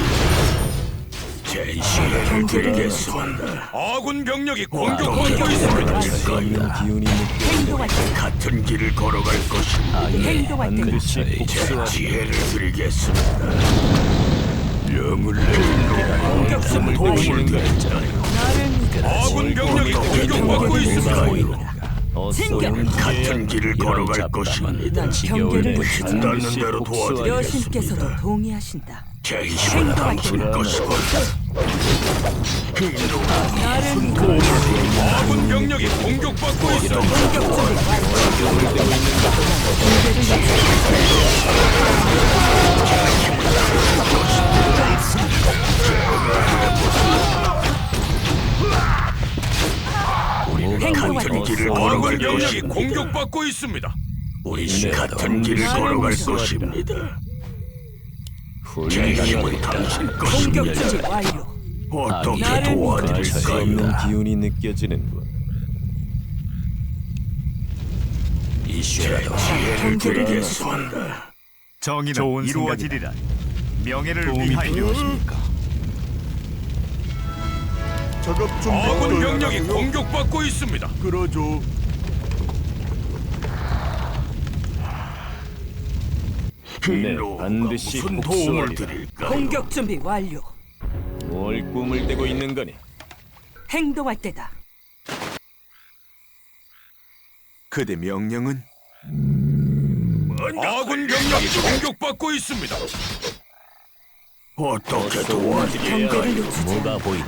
제 지혜를 드리겠습니다. 아군 병력이 어떻게 공격받고 있습니다. 알 수 없는 기운이 느껴. 행동할 때다. 같은 길을 걸어갈 것입니다. 행동할 때다. 반드시 제 복수하리라. 지혜를 드리겠습니다. 명을 내리노. 공격 준비 도움을 완료. 드릴까요? 나를 믿어라. 아군 병력이 공격받고 있습니다. 어서 챙겨. 움직여야 같은 길을 이런 걸어갈 잡담은 것입니다. 지겨울 경계를 뿐이다. 한다는 반드시 대로 복수하리라. 도와드리겠습니다. 여신께서도 동의하신다. 제 힘은 당신 것입니다. 나를 믿어라. 아군 병력이 공격받고 있습니다. 공격 준비 완료. 경계를 맞춰. 행동할 같은 때다. 길을 걸어갈 아군 병력이 것입니다. 공격받고 있습니다. 우리 같은 길을 걸어갈 것입니다. 제 힘은 당신 공격 것입니다. 준비 완료. 어떻게 나를 알 수 도와드릴까요? 없는 기운이 느껴지는군. 이슈라도 지혜를 드리겠습니다. 정의는 이루어지리라. 명예를 도움이 위하여. 필요하십니까? 작업 좀 아군 병력이 공격받고 있습니다. 끌어줘. 네, 반드시 무슨 도움을 복수하리라. 드릴까요? 공격 준비 완료. 뭘 꿈을 대고 있는 거니? 행동할 때다. 그대 명령은 아군 병력이 공격받고 있습니다. 어떻게 어서 도와드릴까요? 경계를 놓치지. 뭐가 보이니?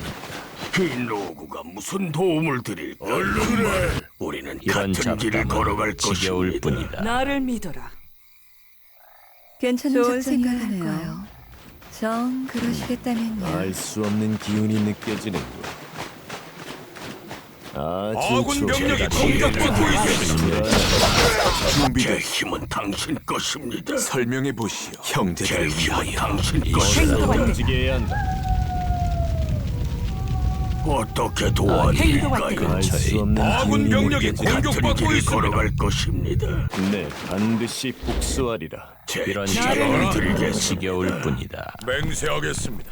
흰 로구가 무슨 도움을 드릴까요? 얼른 말해. 우리는 이런 같은 길을 걸어갈 잡담은 지겨울 것입니다. 뿐이다. 나를 믿어라. 괜찮은 좋은 작전이야 할 생각이네요. 거예요. 정 그러시겠다면요. 알 수 없는 기운이 느껴지는군. 아주 아군 좋아. 병력이 공격받고 있습니다. 제 준비돼. 힘은 당신 것입니다. 설명해 보시오. 제 형제들을 힘은 위하여. 당신 어서 것입니다. 행동할 때다. 움직여야 한다. 어떻게 행동할 도와드릴까요? 때다. 알 수 없는 아군 기운이 병력이 느껴지는 같은 공격받고 길을 있습니다. 걸어갈 것입니다. 네, 반드시 복수하리라. 제 이런 지혜를 시간은 드리겠습니다. 지겨울 뿐이다. 맹세하겠습니다.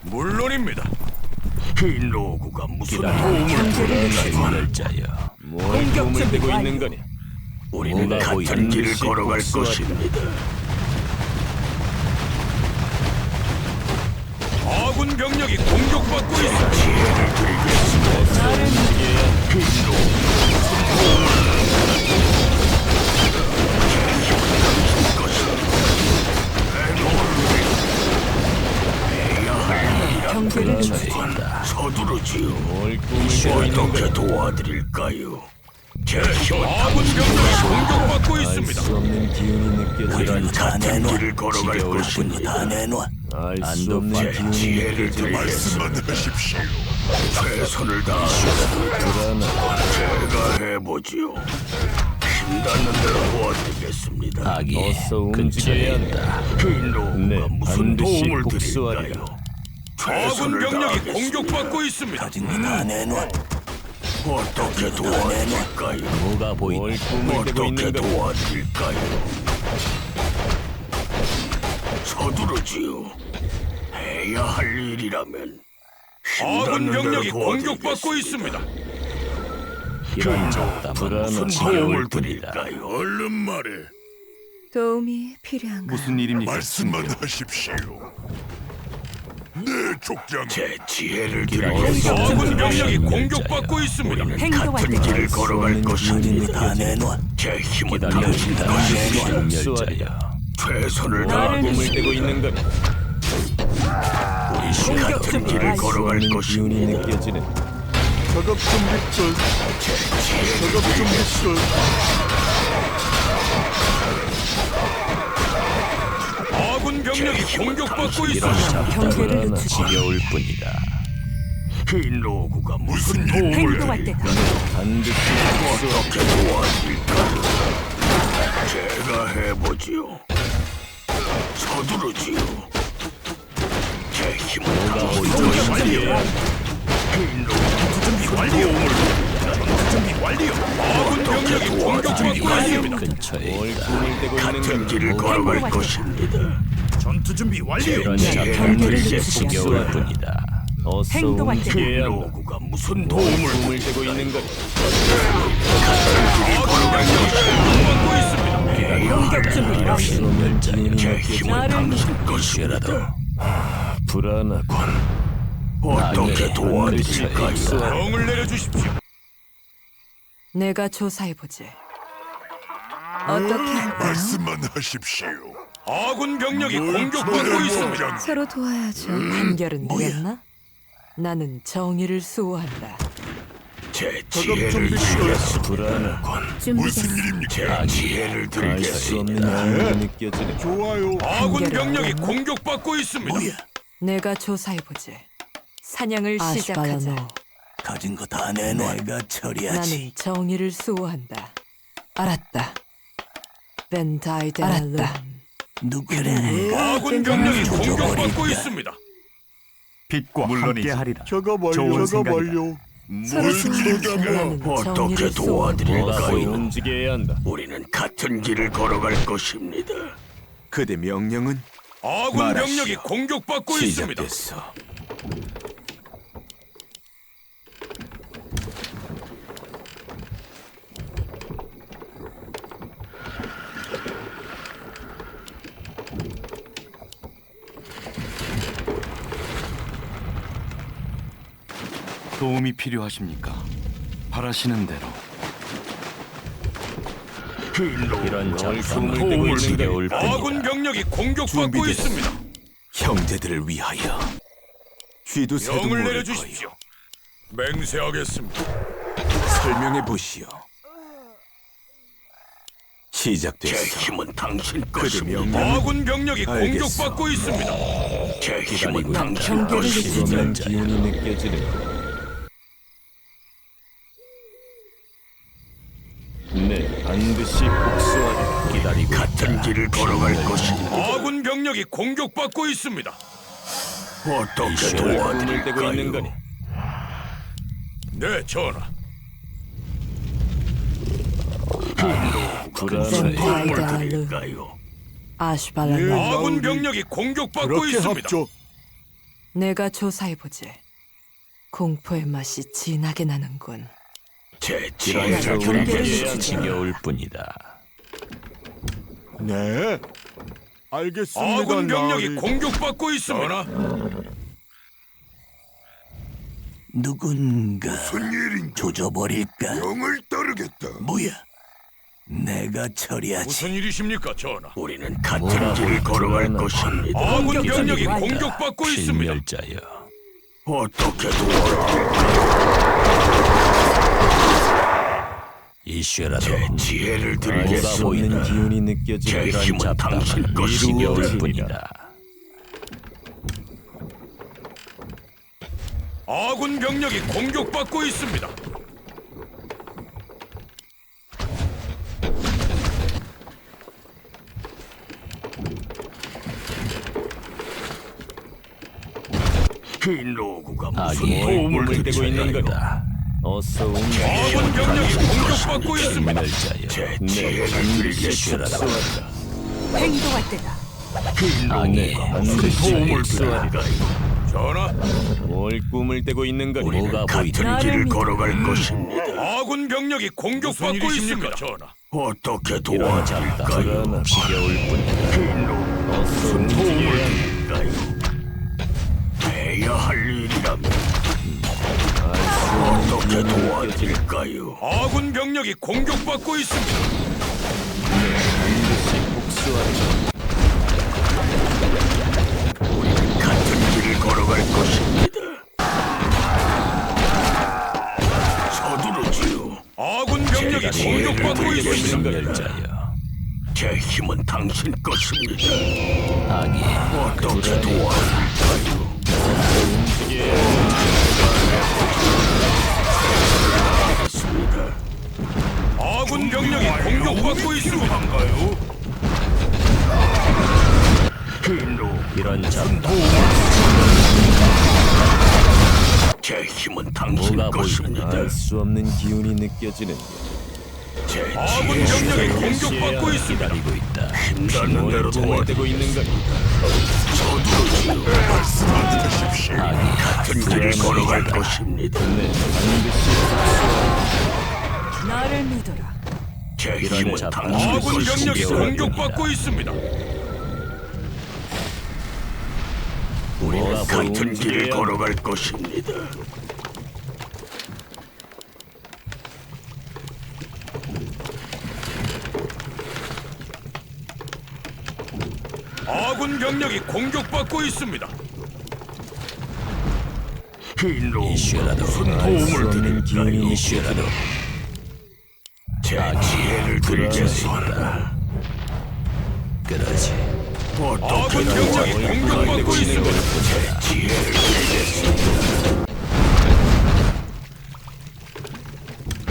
물론입니다. 흰 로구가 무슨 기다려. 도움을 경계를 드릴까요? 열자여. 뭘 공격 꿈을 준비 대고 완료. 있는 거니? 우리는 뭐가 같은 보이든 길을 반드시 걸어갈 복수하리라. 것입니다. 아군 병력이 공격받고 있습니다. 지혜를 드리겠습니다. 나를 믿어라. 해야 할 기다립니다. 서두르지요. 뭘 꿈을 대고 있는 어떻게 거니? 도와드릴까요? 제 힘은 아군 병력이 공격받고 알 있습니다. 수 없는 기운이 느껴지는 같은 길을 걸어갈 지겨울 것입니다. 내놔. 알 수 안도 없는 제 기운이 지혜를 느껴지는 드리겠습니다. 하십시오. 최선을 다하겠습니다. 불안한 제가 해보지요. 힘닿는 대로 도와드리겠습니다. 악이 어서 움직여야 근처에 한다. 있다. 흰로우가 네, 무슨 반드시 도움을 복수하리라. 드릴까요? 아군 최선을 병력이 다하겠습니다. 공격받고 있습니다. 다 내놔. 어떻게 도와드릴까요? 뭐가 뭘 보인다. 꿈을 대고 어떻게 있는 거니? 도와드릴까요? 서두르지요. 해야 할 일이라면 아군 힘닿는 병력이 대로 공격받고 도와드리겠습니다. 있습니다. 이런 잡담은 불안한 무슨 도움을 지겨울 뿐이다. 드릴까요? 얼른 말해. 도움이 필요한가요? 무슨 일입니까? 말씀만 하십시오. 네, 족장. 제 지혜를 아군 드리겠습니다. 병력이 공격받고 있습니다. 행동할 같은 때다. 길을 걸어갈 없는 것입니다. 기운이 내놔. 제 힘은 기다립니다. 당신의 신멸자여. 최선을 뭘 꿈을 다하겠습니다. 대고 있는 거니? 우리 같은 길을 알 수 걸어갈 없는 기운이 것입니다. 느껴지는 작업 준비 끝. 작업 준비 끝. 아군 병력이 공격받고 이런 있습니다. 잡담은 경계를 늦추고 지겨울 뿐이다. 흰 로고가 무슨 도움을 행동할 드릴까요? 때다. 반드시 어떻게 도와드릴까요? 제가 해보지요. 서두르지요. 제 힘은 당신의 흰 로고 준비 완료. 준비 완료. 아군 병력이 공격받고 있습니다. 근처에 뭘 있다. 꿈을 대고 있는 같은 거니? 길을 걸어갈 것입니다. 전투 준비 완료. 이런 제 잡담은 경계를 드리겠습니다. 지겨울 뿐이다. 어서 행동할 때다. 흰 움직여야 한다. 로고가 무슨 뭘 도움을 꿈을 대고 있는 거니? 공격받고 있습니다. 공격 준비 알 수 완료. 없는 기운이 제 느껴지는 힘은 나를 당신 것이라도 불안하군. 어떻게 악의 도와드릴까요? 근처에 있다. 명을 내려주십시오. 내가 조사해보지. 어떻게 할까요? 말씀만 하십시오. 아군 병력이 공격받고 있습니다. 서로 도와야죠. 판결은 내렸나? 나는 정의를 수호한다. 제 작업 지혜를 준비 드리겠습니다. 불안하군. 무슨 일입니까? 제 지혜를 알 수 드리겠습니다. 없는 기운이 느껴지는 좋아요. 아군 병력이 공격받고 있습니다. 내가 조사해보지. 사냥을 시작하자. 가진 거 다 내놔. 내가 처리하지. 나는 정의를 수호한다. 알았다. 벤타이데랄룬. 알았다. 누구래? 아군 병력이 공격받고 있습니다. 빛과 함께하리라. 작업 완료. 좋은 작업 생각이다. 완료. 서로 도와야죠. 나는 어떻게 정의를 어서 도와드릴까요? 움직여야 한다. 우리는 같은 길을 걸어갈 것입니다. 그대 명령은 아군 말하시오. 병력이 공격받고 있습니다. 시작됐어. 도움이 필요하십니까? 바라시는 대로. 이런 꿈을 잡담은 대고 지겨울 있는 아군 뿐이다. 병력이 공격받고 준비됐어. 있습니다. 형제들을 위하여 쥐도 새도 명을 모를 내려주십시오. 맹세하겠습니다. 거요. 설명해 보시오. 제 시작됐어. 힘은 당신 그대 것입니다. 명령은 아군 병력이 알겠어. 공격받고 있습니다. 제 힘은 기다리고 당신 경계를 것입니다. 없는 신멸자여. 기운이 느껴지는 네, 반드시 복수하리라. 기다리고 같은 있다. 길을 걸어갈 것입니다. 아군 병력이 공격받고 있습니다. 어떻게 꿈을 대고 있는 거니? 도와드릴까요? 네, 전하. 불안해. 도움을 벤타이데랄룬. 드릴까요? 아슈발라룬. 아군 병력이 공격받고 그렇게 있습니다. 합죠. 내가 조사해보지. 공포의 맛이 진하게 나는군. 제 이런 지혜를 잡담은 드리겠습니다. 지겨울 뿐이다. 네. 알겠습니다. 아군 병력이 나으리. 공격받고 있습니다. 누군가 무슨 일인 조져버릴까? 영을 따르겠다. 뭐야? 내가 처리하지. 무슨 일이십니까, 전하? 우리는 같은 길을 걸어갈 것입니다. 아군 공격 병력이 준비 완료. 공격받고 있습니다. 신멸자여. 어떻게 도와드릴까요? 이슈라도 제 지혜를 뭐가 드리겠습니다. 보이는 기운이 느껴지는 제 이런 힘은 잡담은 당신 것입니다. 지겨울 뿐이다. 아군 병력이 공격받고 있습니다. 흰 로구가 무슨 아기의 도움을 꿈을 떼고 있는 거니? 거다. 어서 움직여. 아군 병력이 공격받고 있습니다. 멸자여 제 내 지혜를 반드시 드리겠습니다. 복수한다. 행동할 때다. 흰 악의 로구가 무슨 반드시 도움을 복수하리라. 드릴까요? 전하, 뭘 꿈을 떼고 있는 거니? 뭐가 보이는 같은 나를 길을 믿어. 걸어갈 것입니다. 아군 병력이 공격받고 있습니다. 전하, 어떻게 이런 잡담은 도와드릴까요? 지겨울 뿐이다. 흰 로구가 무슨 도움을 드릴까요? 해야 할 일이라면 어떻게 도와드릴까요? 아군 병력이 공격받고 있습니다. 반드시 복수하리라. 같은 길을 걸어갈 것입니다. 서두르지요. 아군 병력이 제가 공격받고 지혜를 있습니다. 멸자여 제 힘은 당신 것입니다. 악의 어떻게 도와드릴까요? 알겠습니다. 아군 병력이 공격받고 있습니다. 흰로 이런 잡담 제 힘은 당신 뭐가 것입니다. 알 수 없는 기운이 느껴지는 제 아군 병력이 지혜를 공격받고 있습니다. 기다리고 있다. 힘닿는 대로 꿈을 떼고 있는 거니? 서두르지요. 말씀하십시오. 같은 길을 걸어갈 것입니다. 네, 반드시 나를 믿어라. 제 이런 힘은 잡담 당신 아군 병력이 것입니다. 공격받고 있습니다. 뭐가 같은 보이는 길을 걸어갈 것입니다. 아군 병력이 공격받고 있습니다. 흰로 이슈라도 도움을 드릴까요? 이슈라도 제 지혜를 드리겠습니다. 그러지. 어떻게 아군 병력이 공격받고 있습니다. 제 지혜를 드리겠습니다.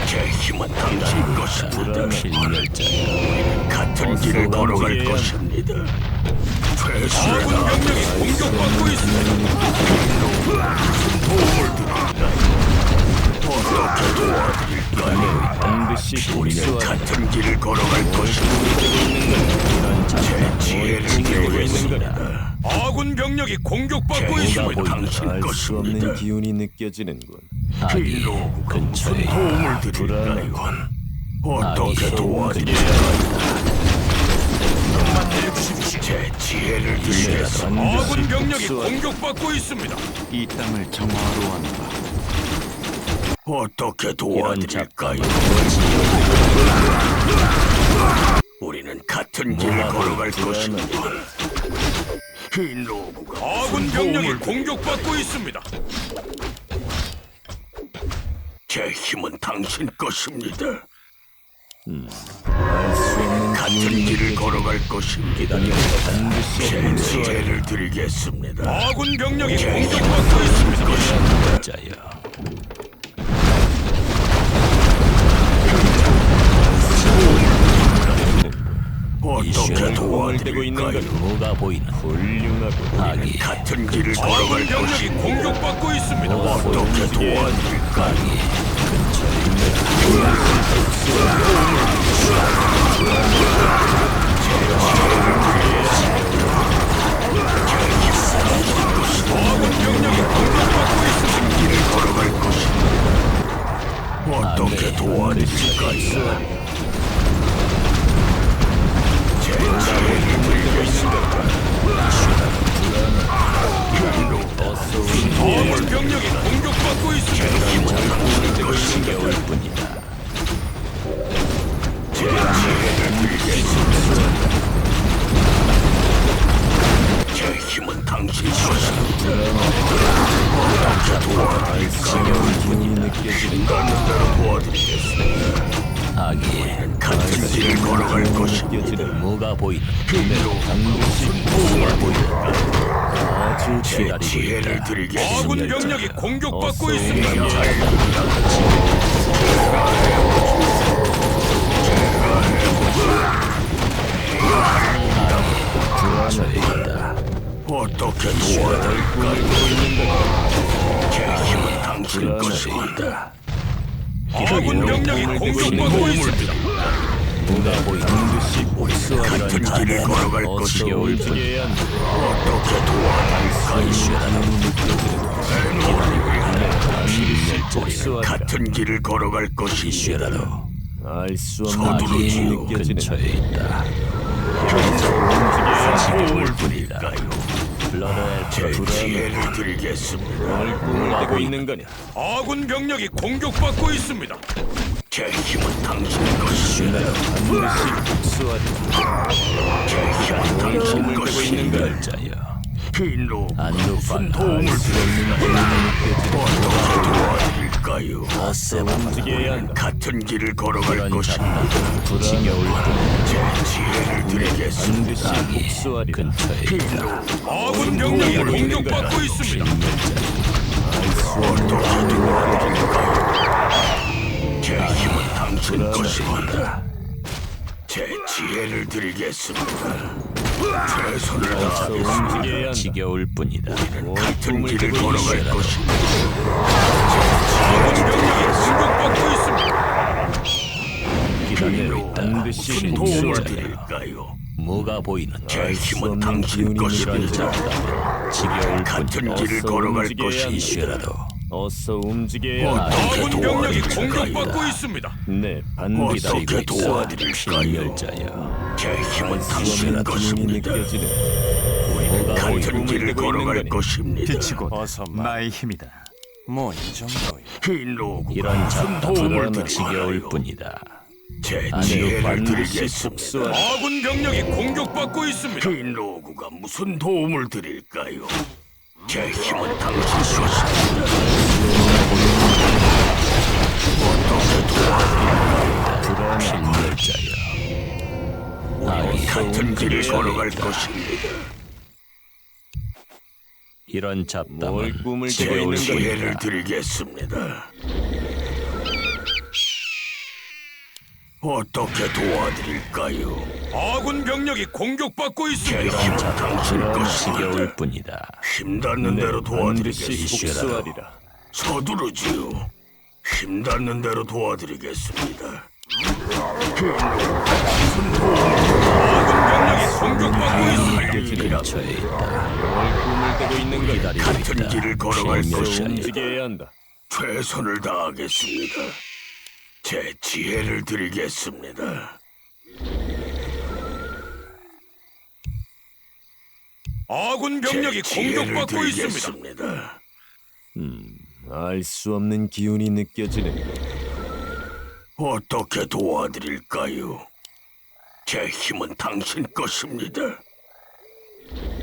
제 힘은 당신 것입니다. 필멸자여 같은 길을 걸어갈 것입니다. 아군 회수해라. 병력이 공격받고 있습니다. 어떻게 도와드릴까요? 반드시 복수하리라. 같은 길을 걸어갈 것입니다. 제 지혜를 드리겠습니다. 아군 병력이 공격받고 제 있습니다. 힘은 당신 알 수 없는 것입니다. 기운이 느껴지는군. 악의 근처에 도움을 드릴까요? 어떻게 도와드릴까요? 제 지혜를 드리겠습니다. 아군 병력이 공격받고 있습니다. 이 땅을 정화하러 왔다. 어떻게 도와드릴까요? 우리는 같은 길을 걸어갈 것입니다. 흰 로구가 아군 병력이 공격받고 있습니다. 제 힘은 당신 것입니다. 알 수 없는 같은 길을 걸어갈 것입니다. 반드시 제 지혜를 드리겠습니다. 아군 병력이 공격받고 있습니다. 멸자여 어떻게 꿈을 떼고 있는 도와드릴까요? 건 뭐가 보이는 훌륭하고 악의 같은 길을 걸어갈 아군 병력이 것입니다. 공격받고 있습니다. 어떻게 도와드릴까요? 아군 병력이 공격받고 있습니다. 길을 걸어갈 것입니다. 어떻게 도와드릴까요? 제 지혜를 드리겠습니다. 아군 병력이 공격받고 있습니다. 지겨울 뿐이다. 제 지혜를 드리겠습니다. 제 힘은 당신 것입니다. 어떻게 힘닿는 대로 도와드리겠습니다. 하긴 같은 길을 걸어갈 것이 뭐가 보이는 반드시 뭐가 보이는가. 아주 제 지혜를 드리겠습니다. 아군 병력이 공격받고 있습니다. 저희다. 어떻게 제 힘은 당신 것입니다. 아군 병력이 공격받고 있습니다. 뭐가 보이는 반드시 같은 길을 걸어갈 것이 울지게 어떻게 도와드릴까. 같은 길을 걸어갈 것이 이슈라도 알 수 없는 힘이 근처에 있다. 지겨울 뿐일까요. 제 지혜를 드리겠습니다. 뭘 꿈하고 있는 거냐. 아군 병력이 공격받고 있습니다. 제 힘은 당신 것이다. 반드시 복수하리라. 제 힘은 당신 것인 결자여. 무슨 도움을 도와드릴까요? 어서 움직여야 한다. 같은 길을 걸어갈 것입니다. 지겨울 뿐. 제 지혜를 드리겠습니다. 반드시 복수하리라. 근처에 있다. 아군 병력이 공격받고 있습니다. 제 힘은 당신 것입니다. 제 지혜를 드리겠습니다. 최선을 다하겠습니다. 지겨울 뿐이다. 같은 길을 걸어갈 것입니다. 아군 병력이 공격받고 있습니다. 기다려 있다. 무슨 도움을 드릴까요? 뭐가 보이는 제 힘은 당신 것입니다. 지겨울 같은 길을 걸어갈 것이 이슈라도 어서 움직여야 아군 병력이 공격받고 있습니다. 네, 반드시 어떻게 도와드릴까요? 제 힘은 당신 것입니다. 우리는 같은 길을 걸어갈 것입니다. 빛이 곧 나의 힘이다. 뭐 이 정도야. 이런 잡담은 지겨울 뿐이다. 제 지혜를 드리겠습니다. 아군 병력이 공격받고 있습니다. 흰로구가 무슨 도움을 드릴까요? 제 힘은 당신 것입니다. 어떻게 도와드릴까요? 우리는 같은 길을 걸어갈 것입니다. 이런 잡담은 제 지혜를 드리겠습니다. 어떻게 도와드릴까요? 아군 병력이 공격받고 제 있습니다. 힘은 당신 것이겨울 뿐이다. 힘닿는 대로 도와드리겠습니다. 서두르지요. 힘닿는 대로 도와드리겠습니다. 아군 병력이 공격받고 있습니다. 근처에 있다. 뭘 꿈을 대고 있는 걸 같은 길을 걸어갈 것이 움직여야 한다. 최선을 다하겠습니다. 제 지혜를 드리겠습니다. 아군 병력이 공격받고 있습니다. 알 수 없는 기운이 느껴지는. 어떻게 도와드릴까요? 제 힘은 당신 것입니다.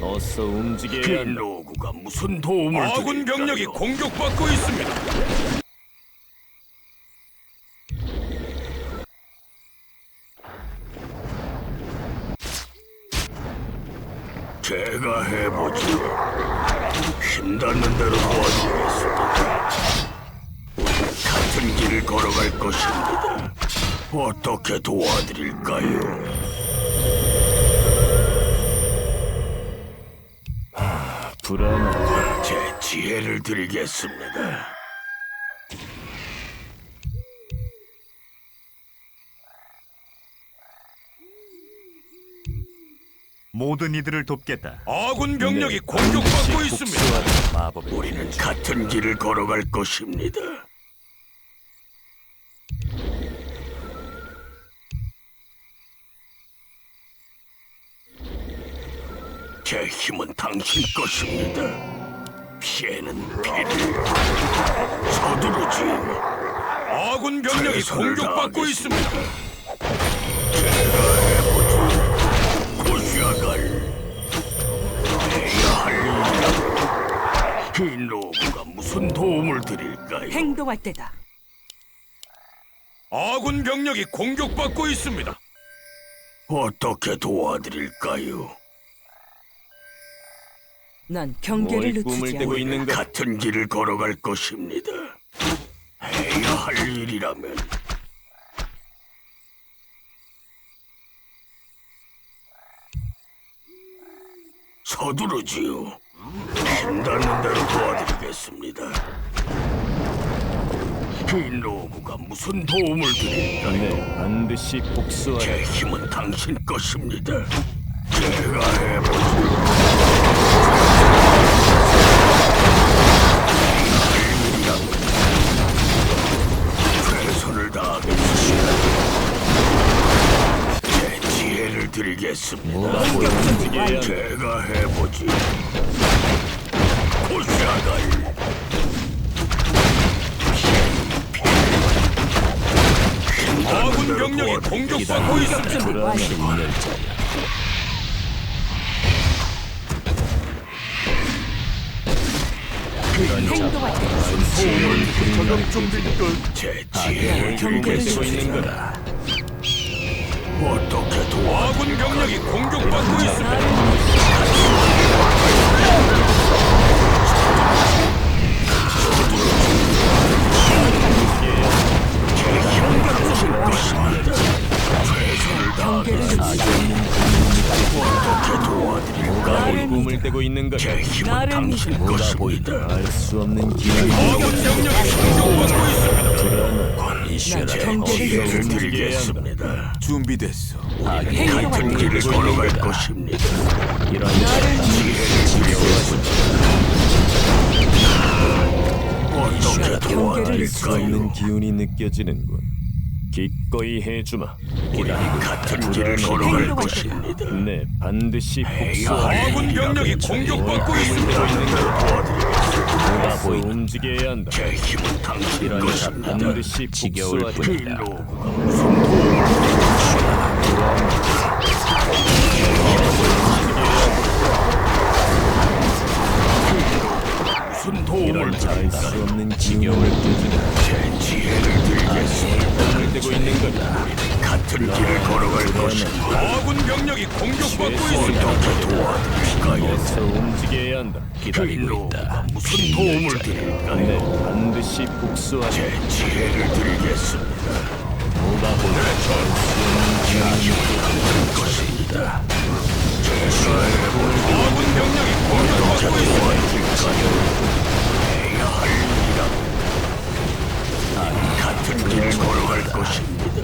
어서 움직여야 한다. 흰로구가 무슨 도움을 아군 병력이 공격받고 있습니다. 제가 해보죠. 힘닿는 대로 도와드리겠습니다. 우리는 같은 길을 걸어갈 것입니다. 어떻게 도와드릴까요? 불안하다. 제 지혜를 드리겠습니다. 모든 이들을 돕겠다. 아군 병력이 공격받고 있습니다. 우리는 같은 길을 걸어갈 것입니다. 제 힘은 당신 것입니다. 피해는 피를 서두르지. 아군 병력이 공격받고 있습니다. 고시아갈 해야 할 일이라고. 흰로구가 무슨 도움을 드릴까요? 행동할 때다. 아군 병력이 공격받고 있습니다. 어떻게 도와드릴까요? 난 경계를 뭘 꿈을 늦추지 대고 않아. 있는 가 같은 길을 걸어갈 것입니다. 해야 할 일이라면 서두르지요. 힘닿는 대로 도와드리겠습니다. 이 노부가 무슨 도움을 드릴까요? 네, 반드시 복수하라. 제 힘은 당신 것입니다. 제가 해보죠. 최선을 다하겠습니다. 제 지혜를 드리겠습니다. 뭐가 보이는지게 해야 제가 해보지. 고샤갈. 아군 병력이 공격받고 있습니다. 불안을 있는 자야. 행동할 때다. 작업 준비 끝. 제 지혜를 꿈을 대고 있는 드리겠습니다. 거다. 어떻게 도와? 아군 병력이 공격받고 있습니다. 경계를 늦추지 뭐가 볼 꿈을 대고 있는 거다. 제 힘은 나를 당신 뭐가 것입니다. 보이든 알 수 없는 기운이 아군 병력이 공격받고 있습니다. 제 경계를 지혜를 늦추지 드리겠습니다. 준비됐어. 같은 길을 걸어갈 것입니다. 이런 어떻게 알 수 도와드릴까요? 없는 기운이 느껴지는군. 기꺼이 해주마. 같은 길을 걸어갈 것입니다. 네, 반드시 복수하라. 아군 병력이 공격받고 있습니다. 뭐가 보이든 움직여야 한다. 제 힘은 당신 이런 자 것입니다. 반드시 복수하라. 무슨 도움을 이런 자 알 수 드릴까요? 없는 기운을 느껴지는 제 지혜를 드리겠습니다. 꿈을 대고 있는 거다. 같은 길을 걸어갈 것입니다. 아군 병력이 공격받고 있습니다. 어떻게 도와드릴까요? 어서 움직여야 한다. 기다리고 있다. 무슨 도움을 드릴까요? 네, 반드시 복수하라. 제 지혜를 드리겠습니다. 뭐가 보이든 것입니다. 아군 병력이 공격받고 있습니다. 해야 할 일이라고. 같은 길을 걸어갈 것입니다.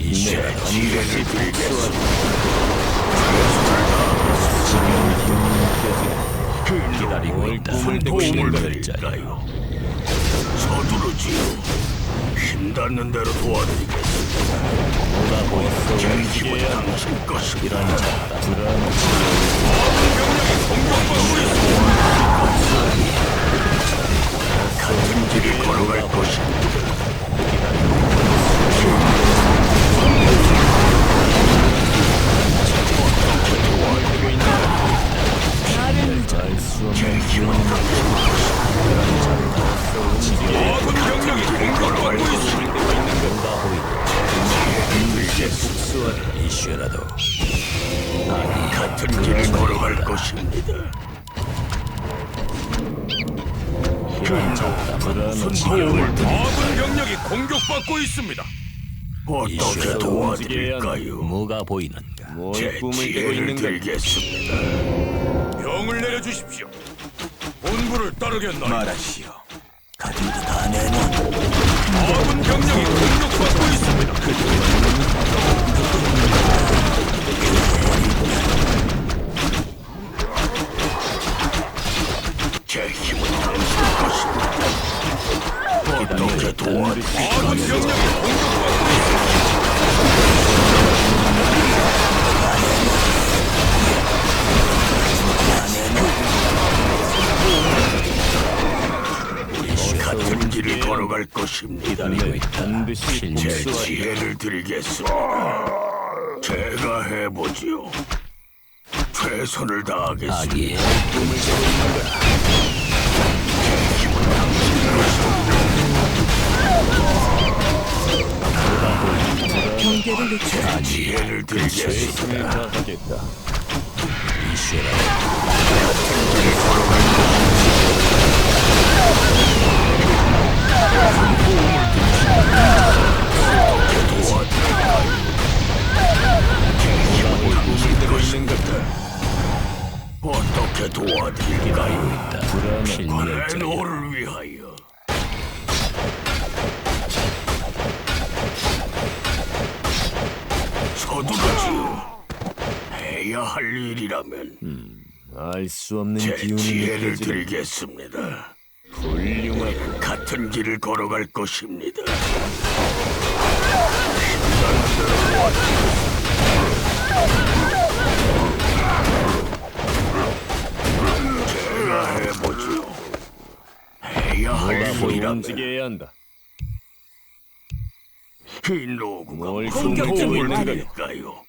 이제 지혜를 드리겠습니다. 기다리고 있다. 꿈을 대고 있는 도움을 거다. 드릴까요? 서두르지요. 힘닿는 대로 도와드리겠습니다. 뭐가 보이든 제 힘은 움직여야 한다. 당신 것입니다. 불안을 공격받고 있습니다. 같은 길을 걸어갈 것입니다. 알수 없는 힘은 당신 아군 병력이 공격받고 있습니다. 이슈라도 같은 길을 걸어갈 것입니다. 무슨 도움을 드릴까요? 아군 병력이 공격받고 있습니다. 어떻게 도와드릴까요? 뭐가 보이는가? 뭘 제 꿈을 대고 지혜를 있는 거다. 드리겠습니다. 명을 내려주십시오. 본부를 따르겠나요? 말하시오. 가진 거다 내놔. 아군 병력이 공격받고 있습니다. 제 힘은 당신 것입니다. 어떻게 도와드릴까요? 아군 병력이 공격받고 있습니다. 같은 길을 걸어갈 것입니다. 네, 반드시 제 복수하라. 지혜를 드리겠습니다. 제가 해보지요. 최선을 다하겠습니다. 아기의 힘은 당신 것입니다. 지혜를 드리겠습니다. 최선을 다하겠다. 어떻게 도와드릴까요? 필멸자야. 너를 위하여. 서두르지요. 해야 할 일이라면 알 수 없는 제 기운이 지혜를 느껴지는 드리겠습니다. 훌륭하고 같은 길을 걸어갈 것입니다. 제가 해보죠. 해야 할 뭐가 일이라면 움직여야 한다. 이 노구가 뭘 무슨 공격 준비 도움을 완료. 드릴까요?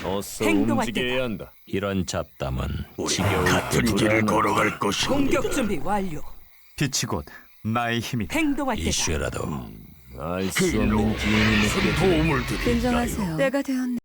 어서 행동할 움직여야 한다. 이런 잡담은 우리 지겨울 같은 듯 길을 불안하다. 걸어갈 것입니다. 공격 준비 완료. 빛이 곧 나의 힘이다. 행동할 때다. 이슈라도 알 수 없는 기운이 무슨 느껴지는 도움을 드릴까요? 때가 되었네.